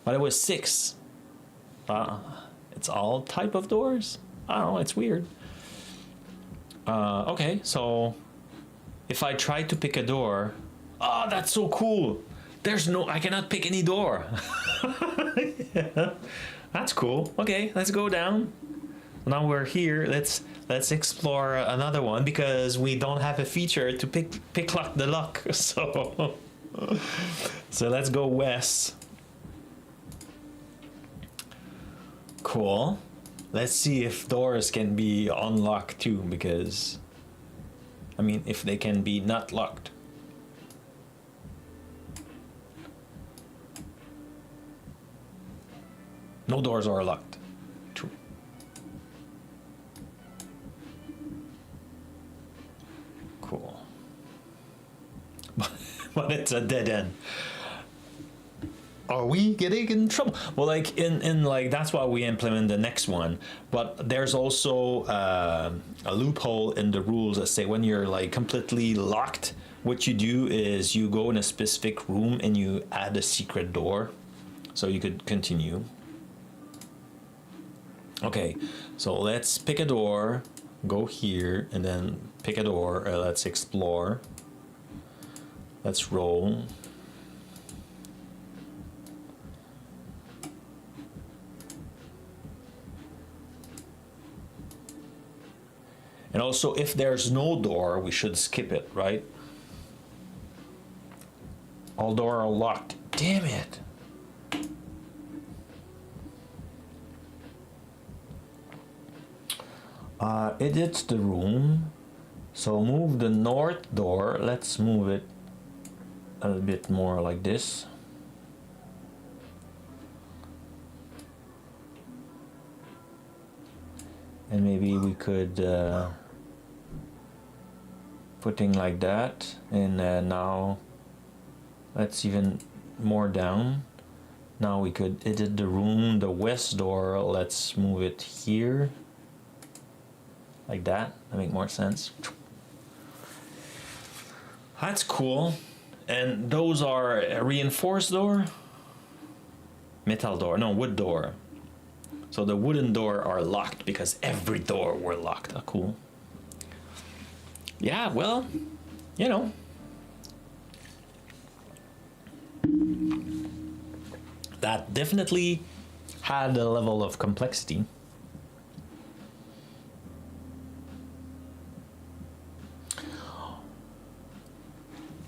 But it was 6. It's all type of doors. I don't know. It's weird. Okay, so if I try to pick a door, oh, that's so cool. I cannot pick any door. Yeah, that's cool. Okay, let's go down. Now we're here. Let's explore another one because we don't have a feature to pick lock the lock. So let's go west. Cool. Let's see if doors can be unlocked too, because I mean, if they can be not locked. No doors are locked. True. Cool. But it's a dead end. Are we getting in trouble? Well, like in like that's why we implement the next one. But there's also a loophole in the rules that say when you're like completely locked, what you do is you go in a specific room and you add a secret door, so you could continue. Okay, so let's pick a door, go here, and then pick a door. Let's explore. Let's roll. And also, if there's no door, we should skip it, right? All doors are locked. Damn it. Edit the room. So move the north door. Let's move it a little bit more like this. And maybe we could putting like that. And now let's even more down. Now we could edit the room, the west door. Let's move it here. Like that. That make more sense. That's cool. And those are a reinforced door. Metal door. No, wood door. So the wooden door are locked because every door were locked. Oh, cool. Yeah, well, you know. That definitely had a level of complexity.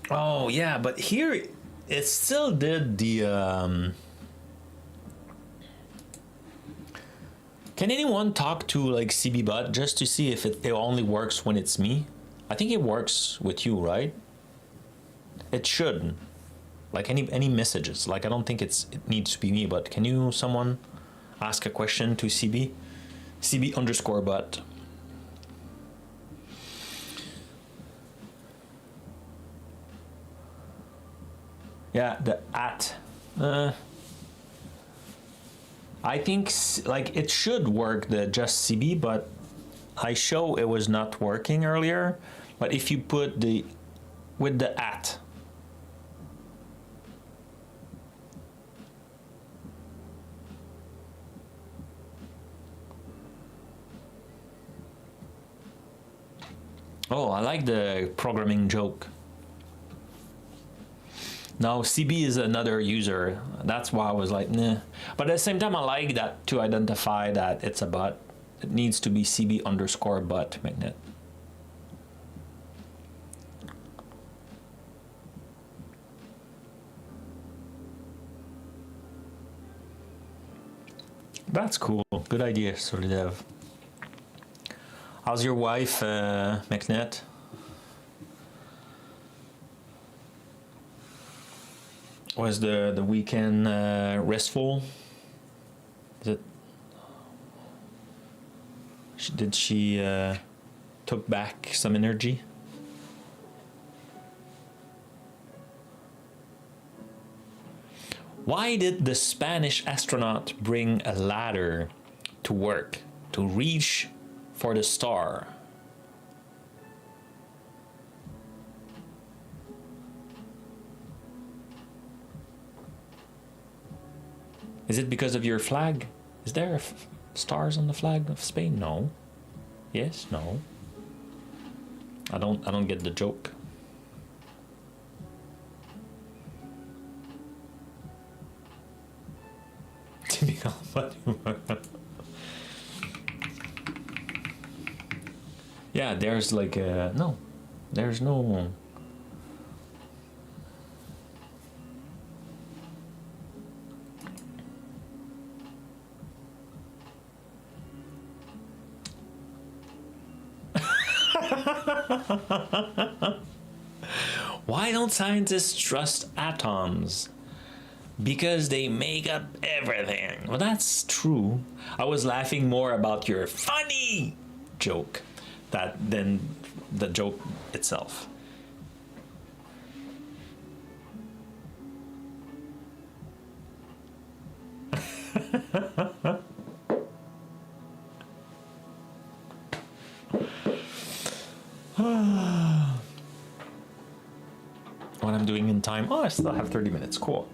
Oh yeah, but here it still did the Can anyone talk to like CBBot just to see if it only works when it's me? I think it works with you, right? It should. Like any messages. Like I don't think it needs to be me, but can you someone ask a question to CB? CB_bot. Yeah, the at. I think like it should work, the just CB, but I show it was not working earlier. But if you put the with the at. Oh, I like the programming joke. Now CB is another user. That's why I was like, nah. But at the same time, I like that to identify that it's a bot. It needs to be CB_bot magnet. That's cool. Good idea, Solidev. How's your wife, McNett? Was the weekend restful? Is it? Did she took back some energy? Why did the Spanish astronaut bring a ladder to work to reach for the star? Is it because of your flag? Is there stars on the flag of Spain? No. Yes, no. I don't get the joke. Typical. Yeah, there's like a no. There's no. Why don't scientists trust atoms? Because they make up everything. Well, that's true. I was laughing more about your funny joke than the joke itself. What I'm doing in time? Oh, I still have 30 minutes. Cool.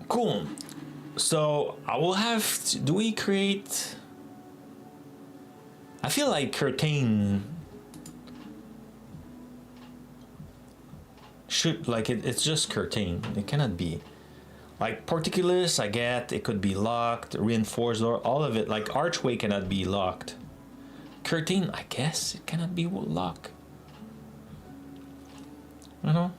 Cool. So I will have to, do we create, I feel like curtain should, like it's just curtain. It cannot be like portcullis. I get it could be locked, reinforced, or all of it. Like archway cannot be locked. Curtain, I guess it cannot be locked. You know,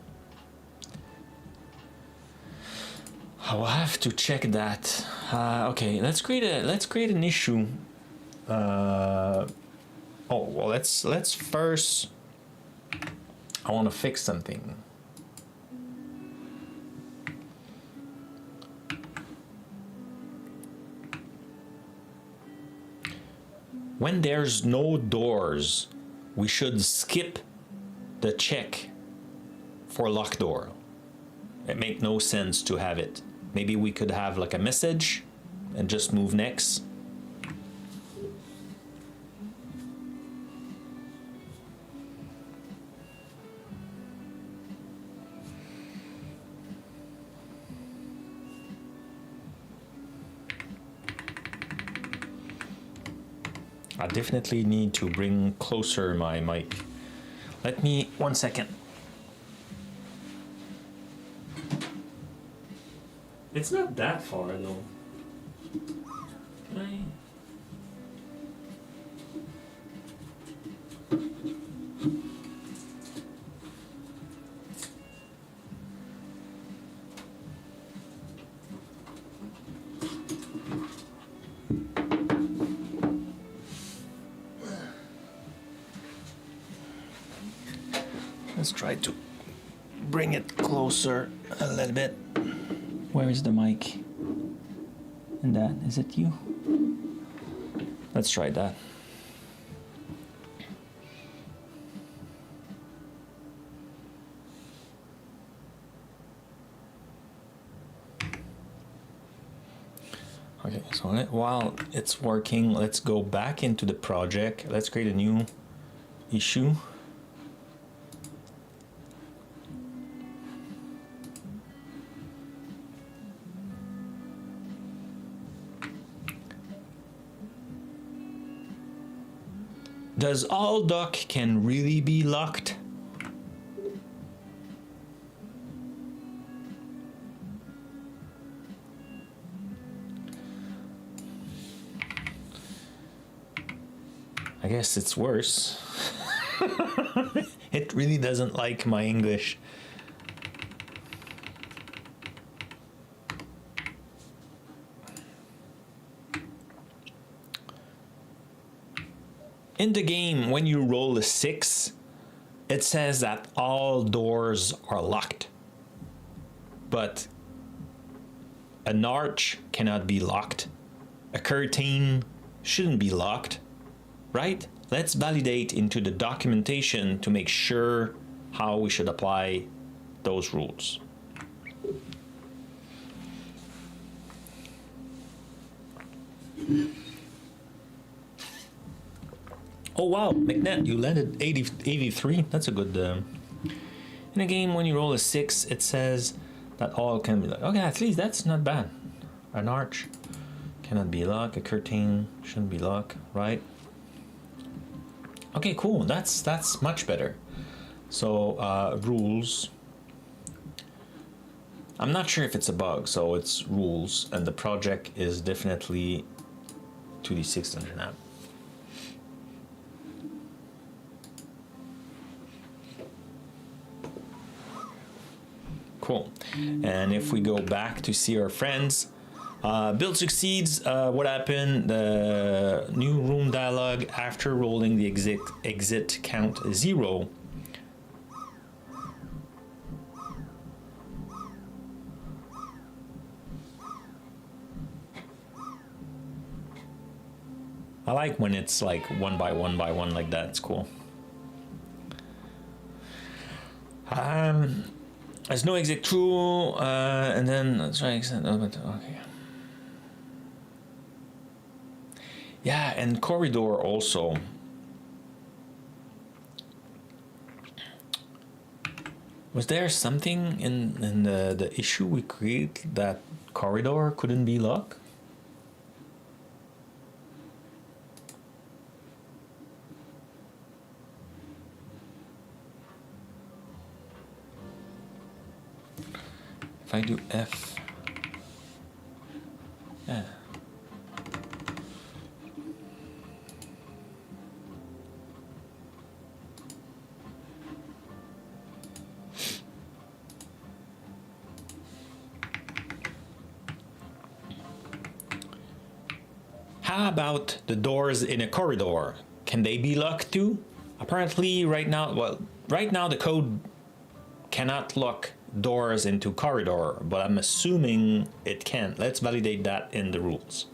I will have to check that. Okay, let's create an issue. Oh well, let's first. I want to fix something. When there's no doors, we should skip the check for lock door. It make no sense to have it. Maybe we could have like a message and just move next. I definitely need to bring closer my mic. Let me 1 second. It's not that far though. Let's try to bring it closer a little bit. Where is the mic? And that, is it you? Let's try that. Okay, so while it's working, let's go back into the project. Let's create a new issue. Does all dock can really be locked? I guess it's worse. It really doesn't like my English. In the game, when you roll a 6, it says that all doors are locked. But an arch cannot be locked. A curtain shouldn't be locked, right? Let's validate into the documentation to make sure how we should apply those rules. Oh wow, McNett, you landed 83. That's a good. In a game, when you roll a 6, it says that all can be locked. Okay, at least that's not bad. An arch cannot be locked. A curtain shouldn't be locked, right? Okay, cool. That's much better. So rules. I'm not sure if it's a bug, so it's rules, and the project is definitely 2d6 now. Cool. And if we go back to see our friends, build succeeds. What happened? The new room dialog after rolling the exit count 0. I like when it's like one by one like that. It's cool. There's no exit true, and then let's try exit. Okay. Yeah, and corridor also. Was there something in the issue we created that corridor couldn't be locked? If I do F, yeah. How about the doors in a corridor? Can they be locked too? Apparently right now the code cannot lock doors into corridor, but I'm assuming it can. Let's validate that in the rules.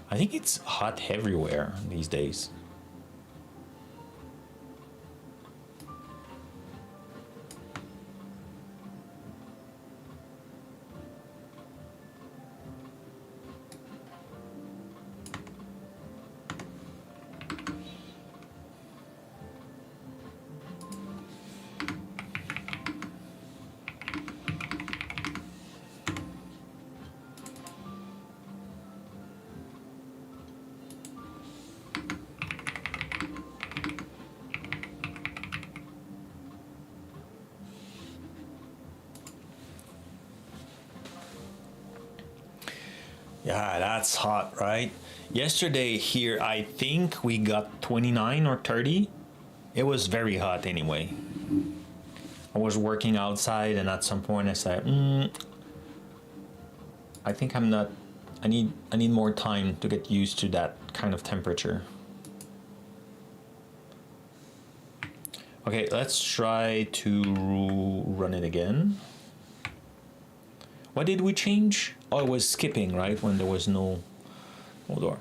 I think it's hot everywhere these days. Yeah, that's hot, right? Yesterday here, I think we got 29 or 30. It was very hot anyway. I was working outside, and at some point I said, I think I'm not, I need more time to get used to that kind of temperature. Okay, let's try to run it again. What did we change? Oh, it was skipping, right? When there was no door.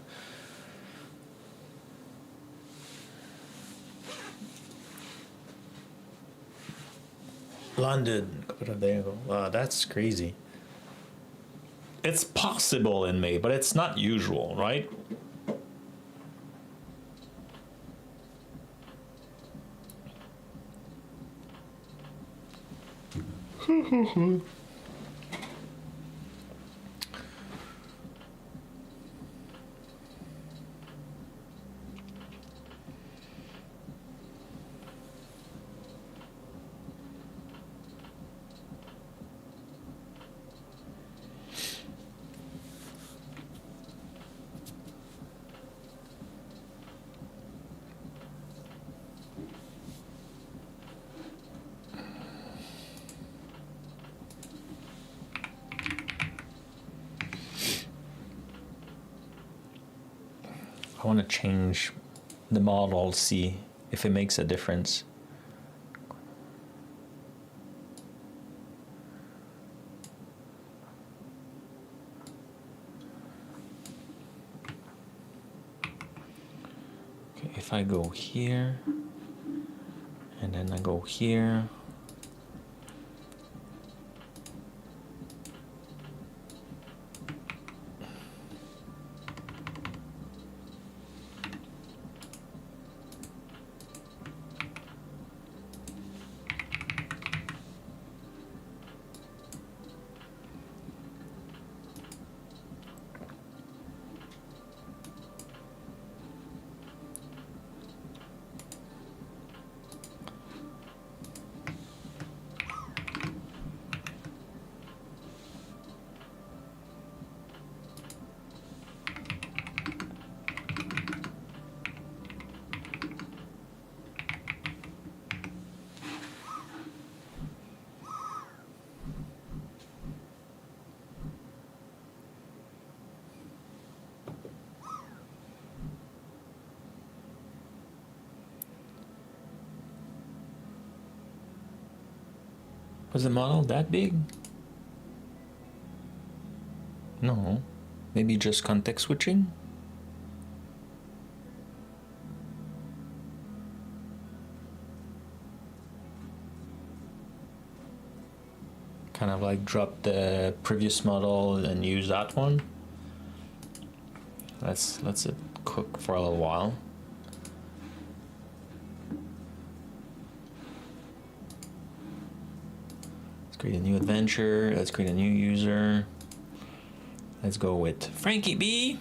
London. Wow, that's crazy. It's possible in May, but it's not usual, right? I want to change the model, see if it makes a difference. Okay, if I go here, and then I go here, was the model that big? No, maybe just context switching? Kind of like drop the previous model and use that one. Let's it cook for a little while. Let's create a new adventure. Let's create a new user. Let's go with Frankie B.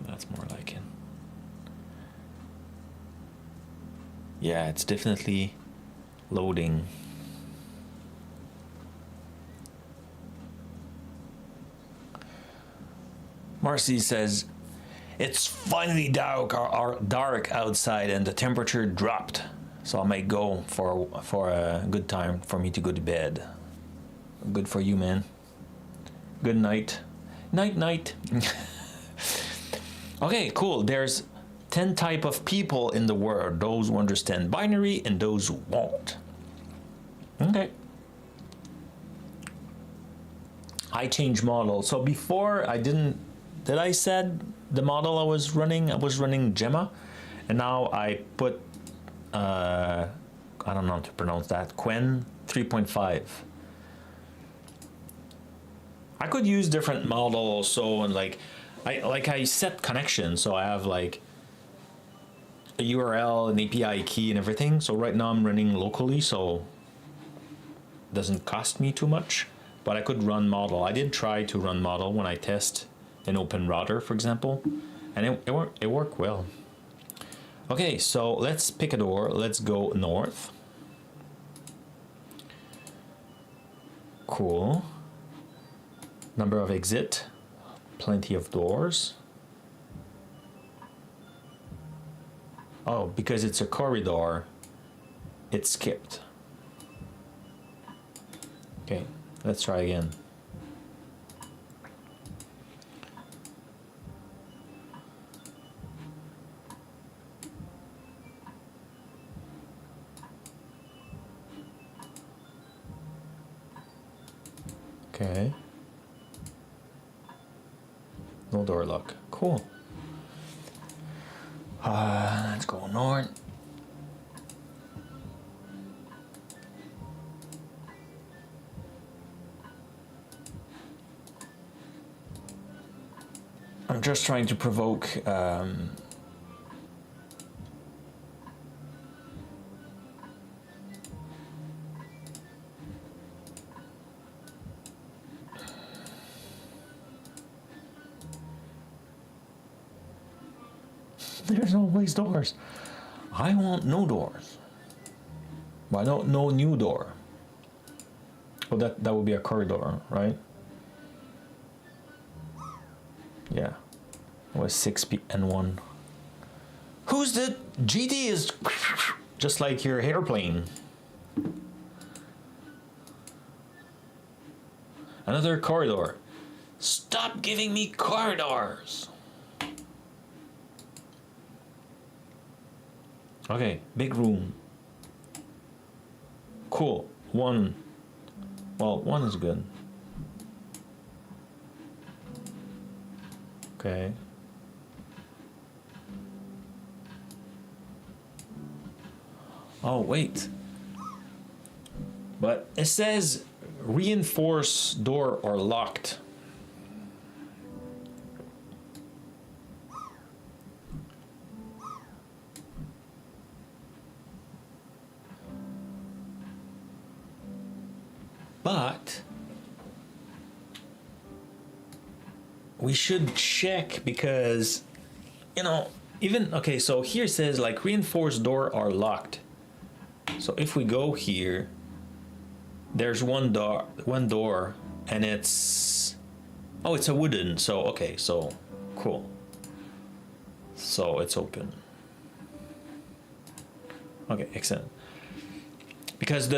That's more like it. Yeah, it's definitely loading. Marcy says, it's finally dark outside and the temperature dropped. So I might go for a good time for me to go to bed. Good for you, man. Good night. Night. Okay, cool. There's 10 type of people in the world. Those who understand binary and those who won't. Okay. I changed model. So before I didn't, did I said the model I was running Gemma, and now I put, I don't know how to pronounce that, Qwen 3.5. I could use different models, so, and like I set connections, so I have like a URL, an API key and everything. So right now I'm running locally, so it doesn't cost me too much, but I could run model. I did try to run model when I test an open router, for example, and it worked well. Okay, so let's pick a door. Let's go north. Cool. Number of exit, plenty of doors. Oh, because it's a corridor, it skipped. Okay, let's try again. Okay. No door lock. Cool. Let's go north. I'm just trying to provoke there's always doors. I want no doors. Why no new door? Well, that would be a corridor, right? Yeah, was 6 and 1. Who's the GT is just like your airplane. Another corridor. Stop giving me corridors. Okay, big room. Cool. One. Well, one is good. Okay. Oh, wait. But it says reinforced door or locked. But we should check because, you know, even, okay, so here it says like reinforced door are locked. So if we go here, there's one door and it's, oh, it's a wooden. So, okay, so cool. So it's open. Okay, excellent. Because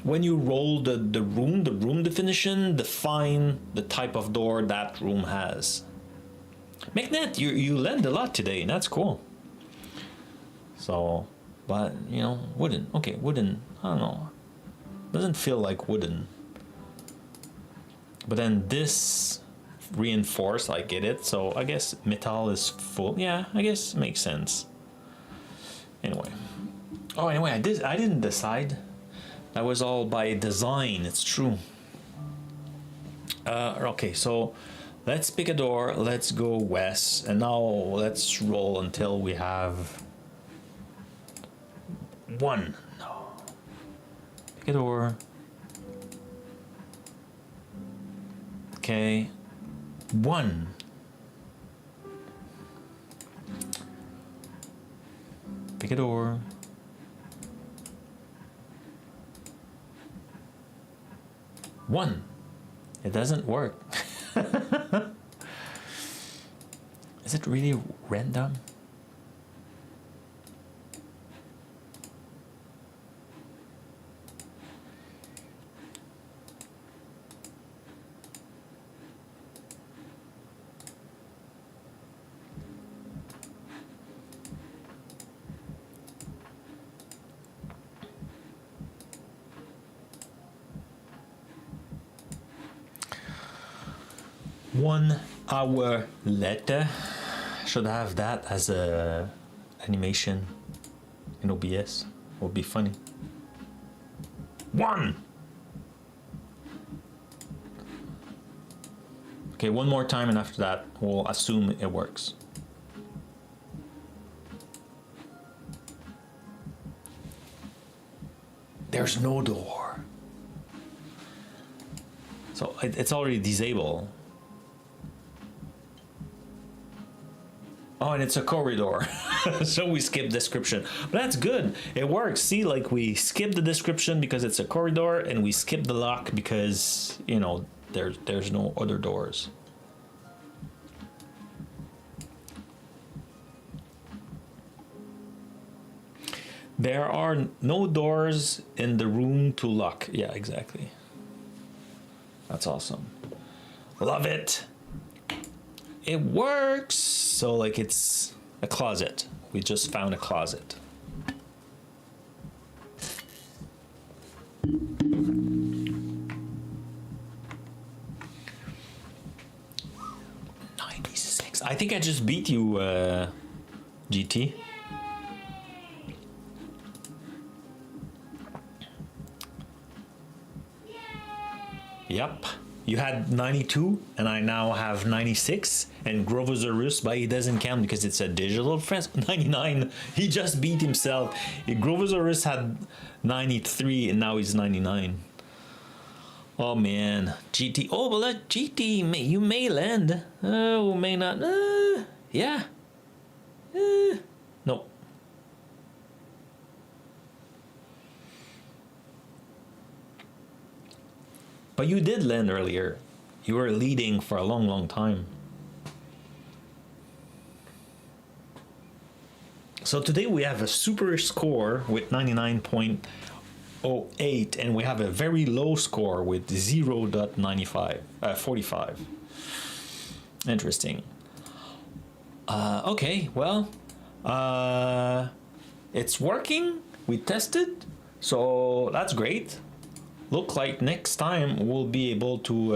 when you roll the room definition define the type of door that room has. McNet, you learned a lot today, and that's cool. So, but you know, wooden. Okay, wooden. I don't know. Doesn't feel like wooden. But then this reinforced, I get it. So I guess metal is full. Yeah, I guess it makes sense. Anyway. Oh, anyway, I didn't decide. That was all by design, it's true. Okay, so let's pick a door, let's go west, and now let's roll until we have one. No. Pick a door. Okay. One. Pick a door. One. It doesn't work. Is it really random? One hour later, should have that as a animation in OBS. Would be funny. One. Okay, one more time, and after that, we'll assume it works. There's no door. So it's already disabled. Oh, and it's a corridor. So we skip description. But that's good. It works. See, like we skip the description because it's a corridor, and we skip the lock because, you know, there's no other doors. There are no doors in the room to lock. Yeah, exactly. That's awesome. Love it. It works. So like it's a closet. We just found a closet. $96. I think I just beat you, GT. Yep. You had 92 and I now have 96, and Grovosaurus, but he doesn't count because it's a digital friend. 99. He just beat himself. Grovosaurus had 93 and now he's 99. Oh man, GT. Oh, well, that GT, you may land. Oh, may not. Yeah. No. But you did land earlier. You were leading for a long, long time. So today we have a super score with 99.08, and we have a very low score with 0.45. Interesting. Okay, well, it's working. We tested, so that's great. Look like next time we'll be able to.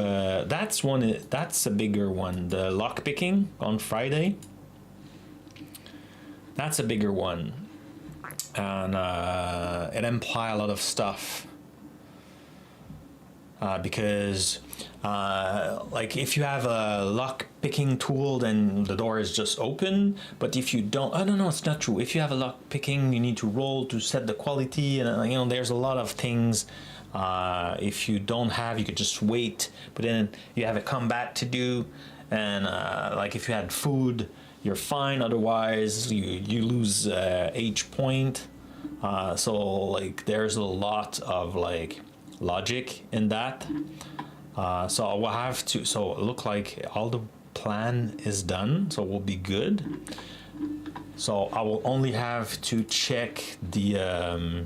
That's a bigger one. The lock picking on Friday. That's a bigger one, and it implies a lot of stuff. Because like if you have a lock picking tool, then the door is just open. But if you don't, oh no, it's not true. If you have a lock picking, you need to roll to set the quality, and there's a lot of things. If you don't have, you could just wait. But then you have a combat to do, and like if you had food, you're fine. Otherwise, you lose H point. So like there's a lot of like logic in that. So we'll have to. So it look like all the plan is done. So we'll be good. So I will only have to check the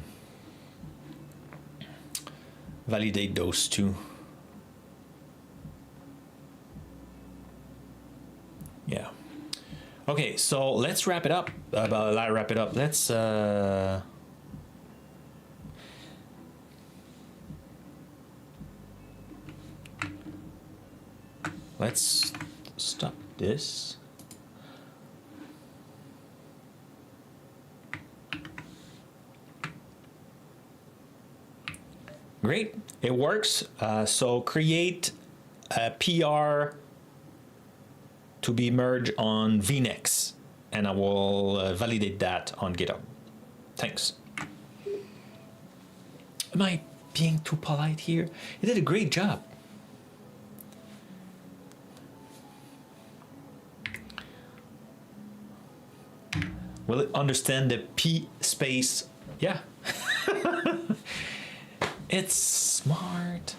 validate those two. Yeah. Okay, so let's wrap it up. Let's let's stop this. Great, it works. So create a PR to be merged on VNext, and I will validate that on GitHub. Thanks. Am I being too polite here? You did a great job. Will it understand the P space? Yeah. It's smart.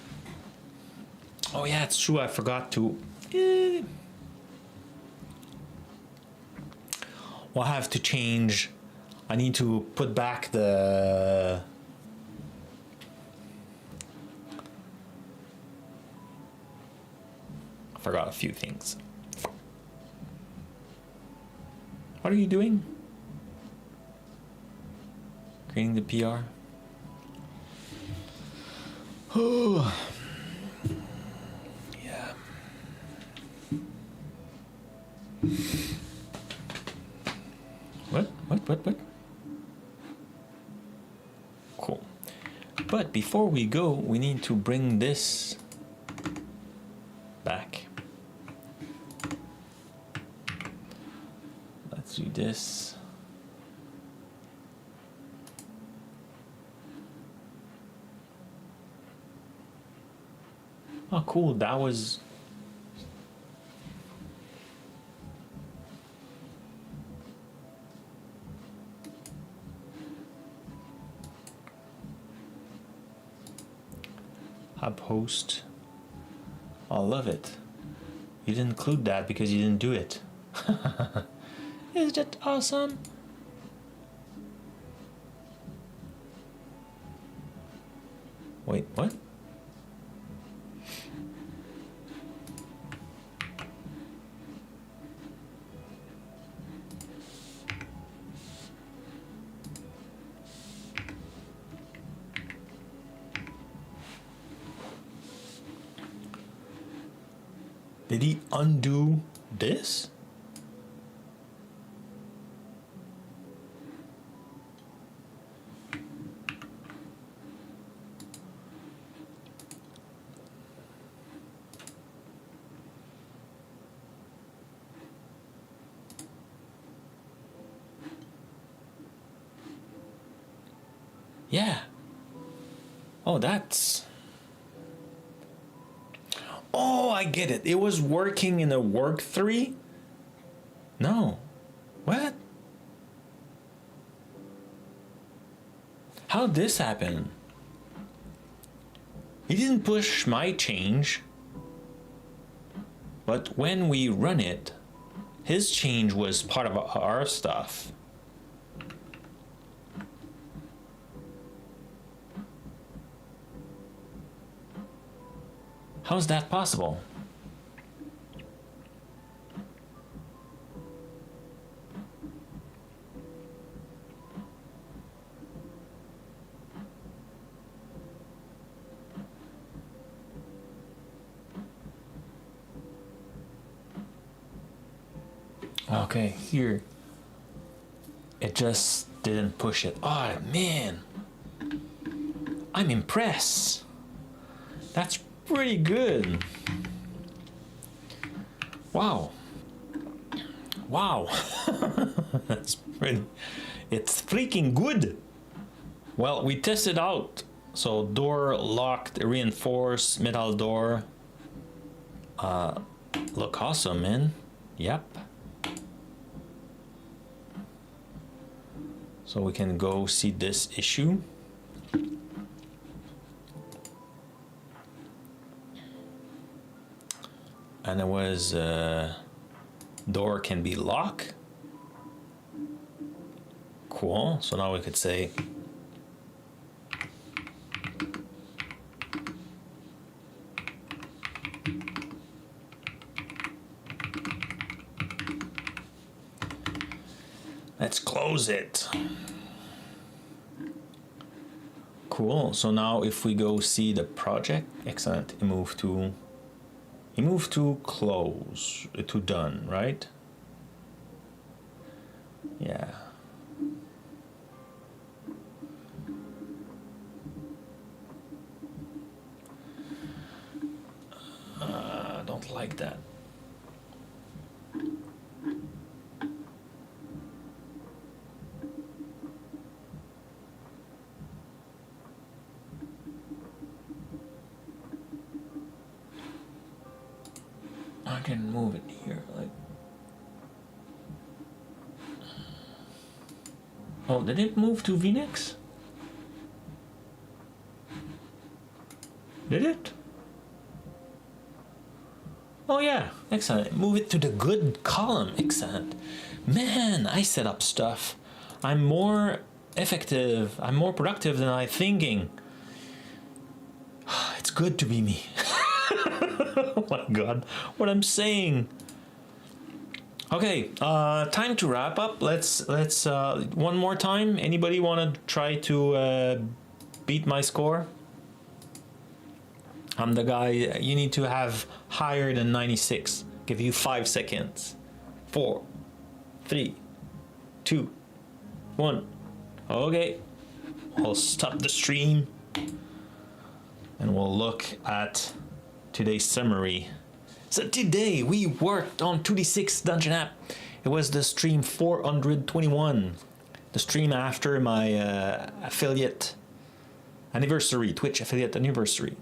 Oh yeah, it's true. I forgot to. We'll have to change. I need to put back the. I forgot a few things. What are you doing? Creating the PR. Oh, yeah. What? Cool. But before we go, we need to bring this back. Let's do this. Oh, cool. That was. Hub host. I love it. You didn't include that because you didn't do it. Is that awesome? Wait, what? Did he undo this? Yeah. Oh, that's... Oh, I get it. It was working in a work 3? No. What? How'd this happen? He didn't push my change. But when we run it, his change was part of our stuff. How's that possible? Okay, here. It just didn't push it. Oh man. I'm impressed. That's pretty good. Wow. Wow. That's pretty. It's freaking good. Well, we tested out. So door locked, reinforced, metal door. Look awesome, man. Yep. So we can go see this issue. And it was door can be locked. Cool. So now we could say let's close it. Cool. So now if we go see the project, excellent. He moved to close, to done, right? Yeah. Don't like that. I can move it here, like. Oh, did it move to VNex? Did it? Oh yeah, excellent. Move it to the good column, excellent. Man, I set up stuff. I'm more effective, I'm more productive than I'm thinking. It's good to be me. Oh my god, what I'm saying. Okay, time to wrap up. Let's one more time. Anybody want to try to beat my score? I'm the guy. You need to have higher than 96. Give you 5 seconds. 4, 3, 2, 1. Okay, I'll stop the stream and we'll look at today's summary. So today we worked on 2D6 Dungeon app. It was the stream 421, the stream after my affiliate anniversary, Twitch affiliate anniversary.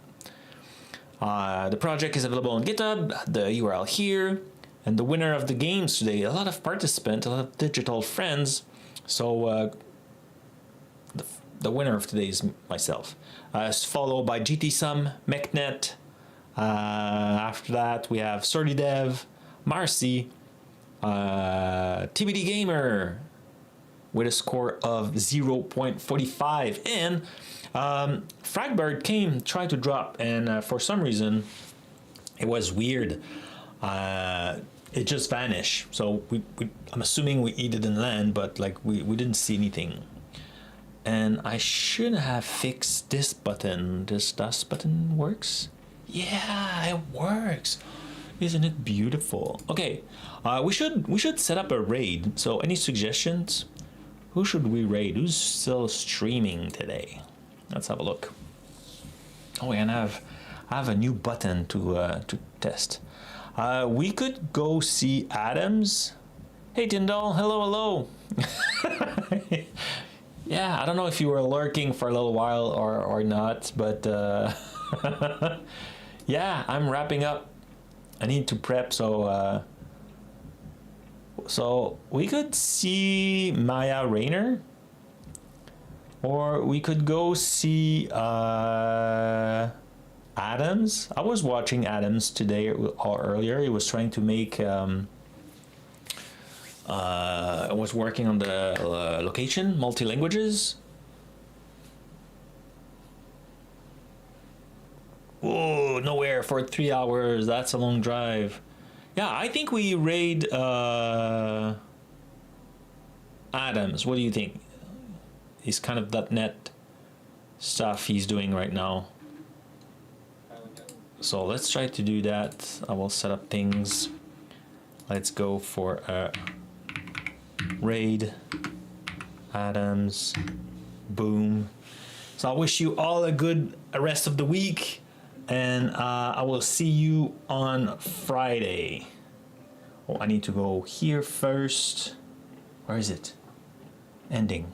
The project is available on GitHub, the URL here, and the winner of the games today, a lot of participants, a lot of digital friends. So the winner of today is myself. Followed by GTSum, MechNet. After that, we have SordyDev, Marcy, TBD Gamer with a score of 0.45, and Fragbird tried to drop, and for some reason, it was weird. It just vanished. So I'm assuming we didn't land, but like we didn't see anything. And I should have fixed this button. This dust button works. Yeah, it works. Isn't it beautiful? Okay, we should set up a raid. So any suggestions? Who should we raid? Who's still streaming today? Let's have a look. Oh, and I have a new button to test. We could go see Adams. Hey Tyndall, hello. Yeah, I don't know if you were lurking for a little while or not, but yeah, I'm wrapping up. I need to prep, so we could see Maya Rayner, or we could go see Adams. I was watching Adams today or earlier. He was trying to make I was working on the location, multi-languages. Whoa, nowhere for 3 hours. That's a long drive. Yeah, I think we raid Adams. What do you think? He's kind of .NET stuff he's doing right now. So let's try to do that. I will set up things. Let's go for a raid Adams. Boom. So I wish you all a good rest of the week, and I will see you on Friday. Oh, I need to go here first. Where is it? Ending.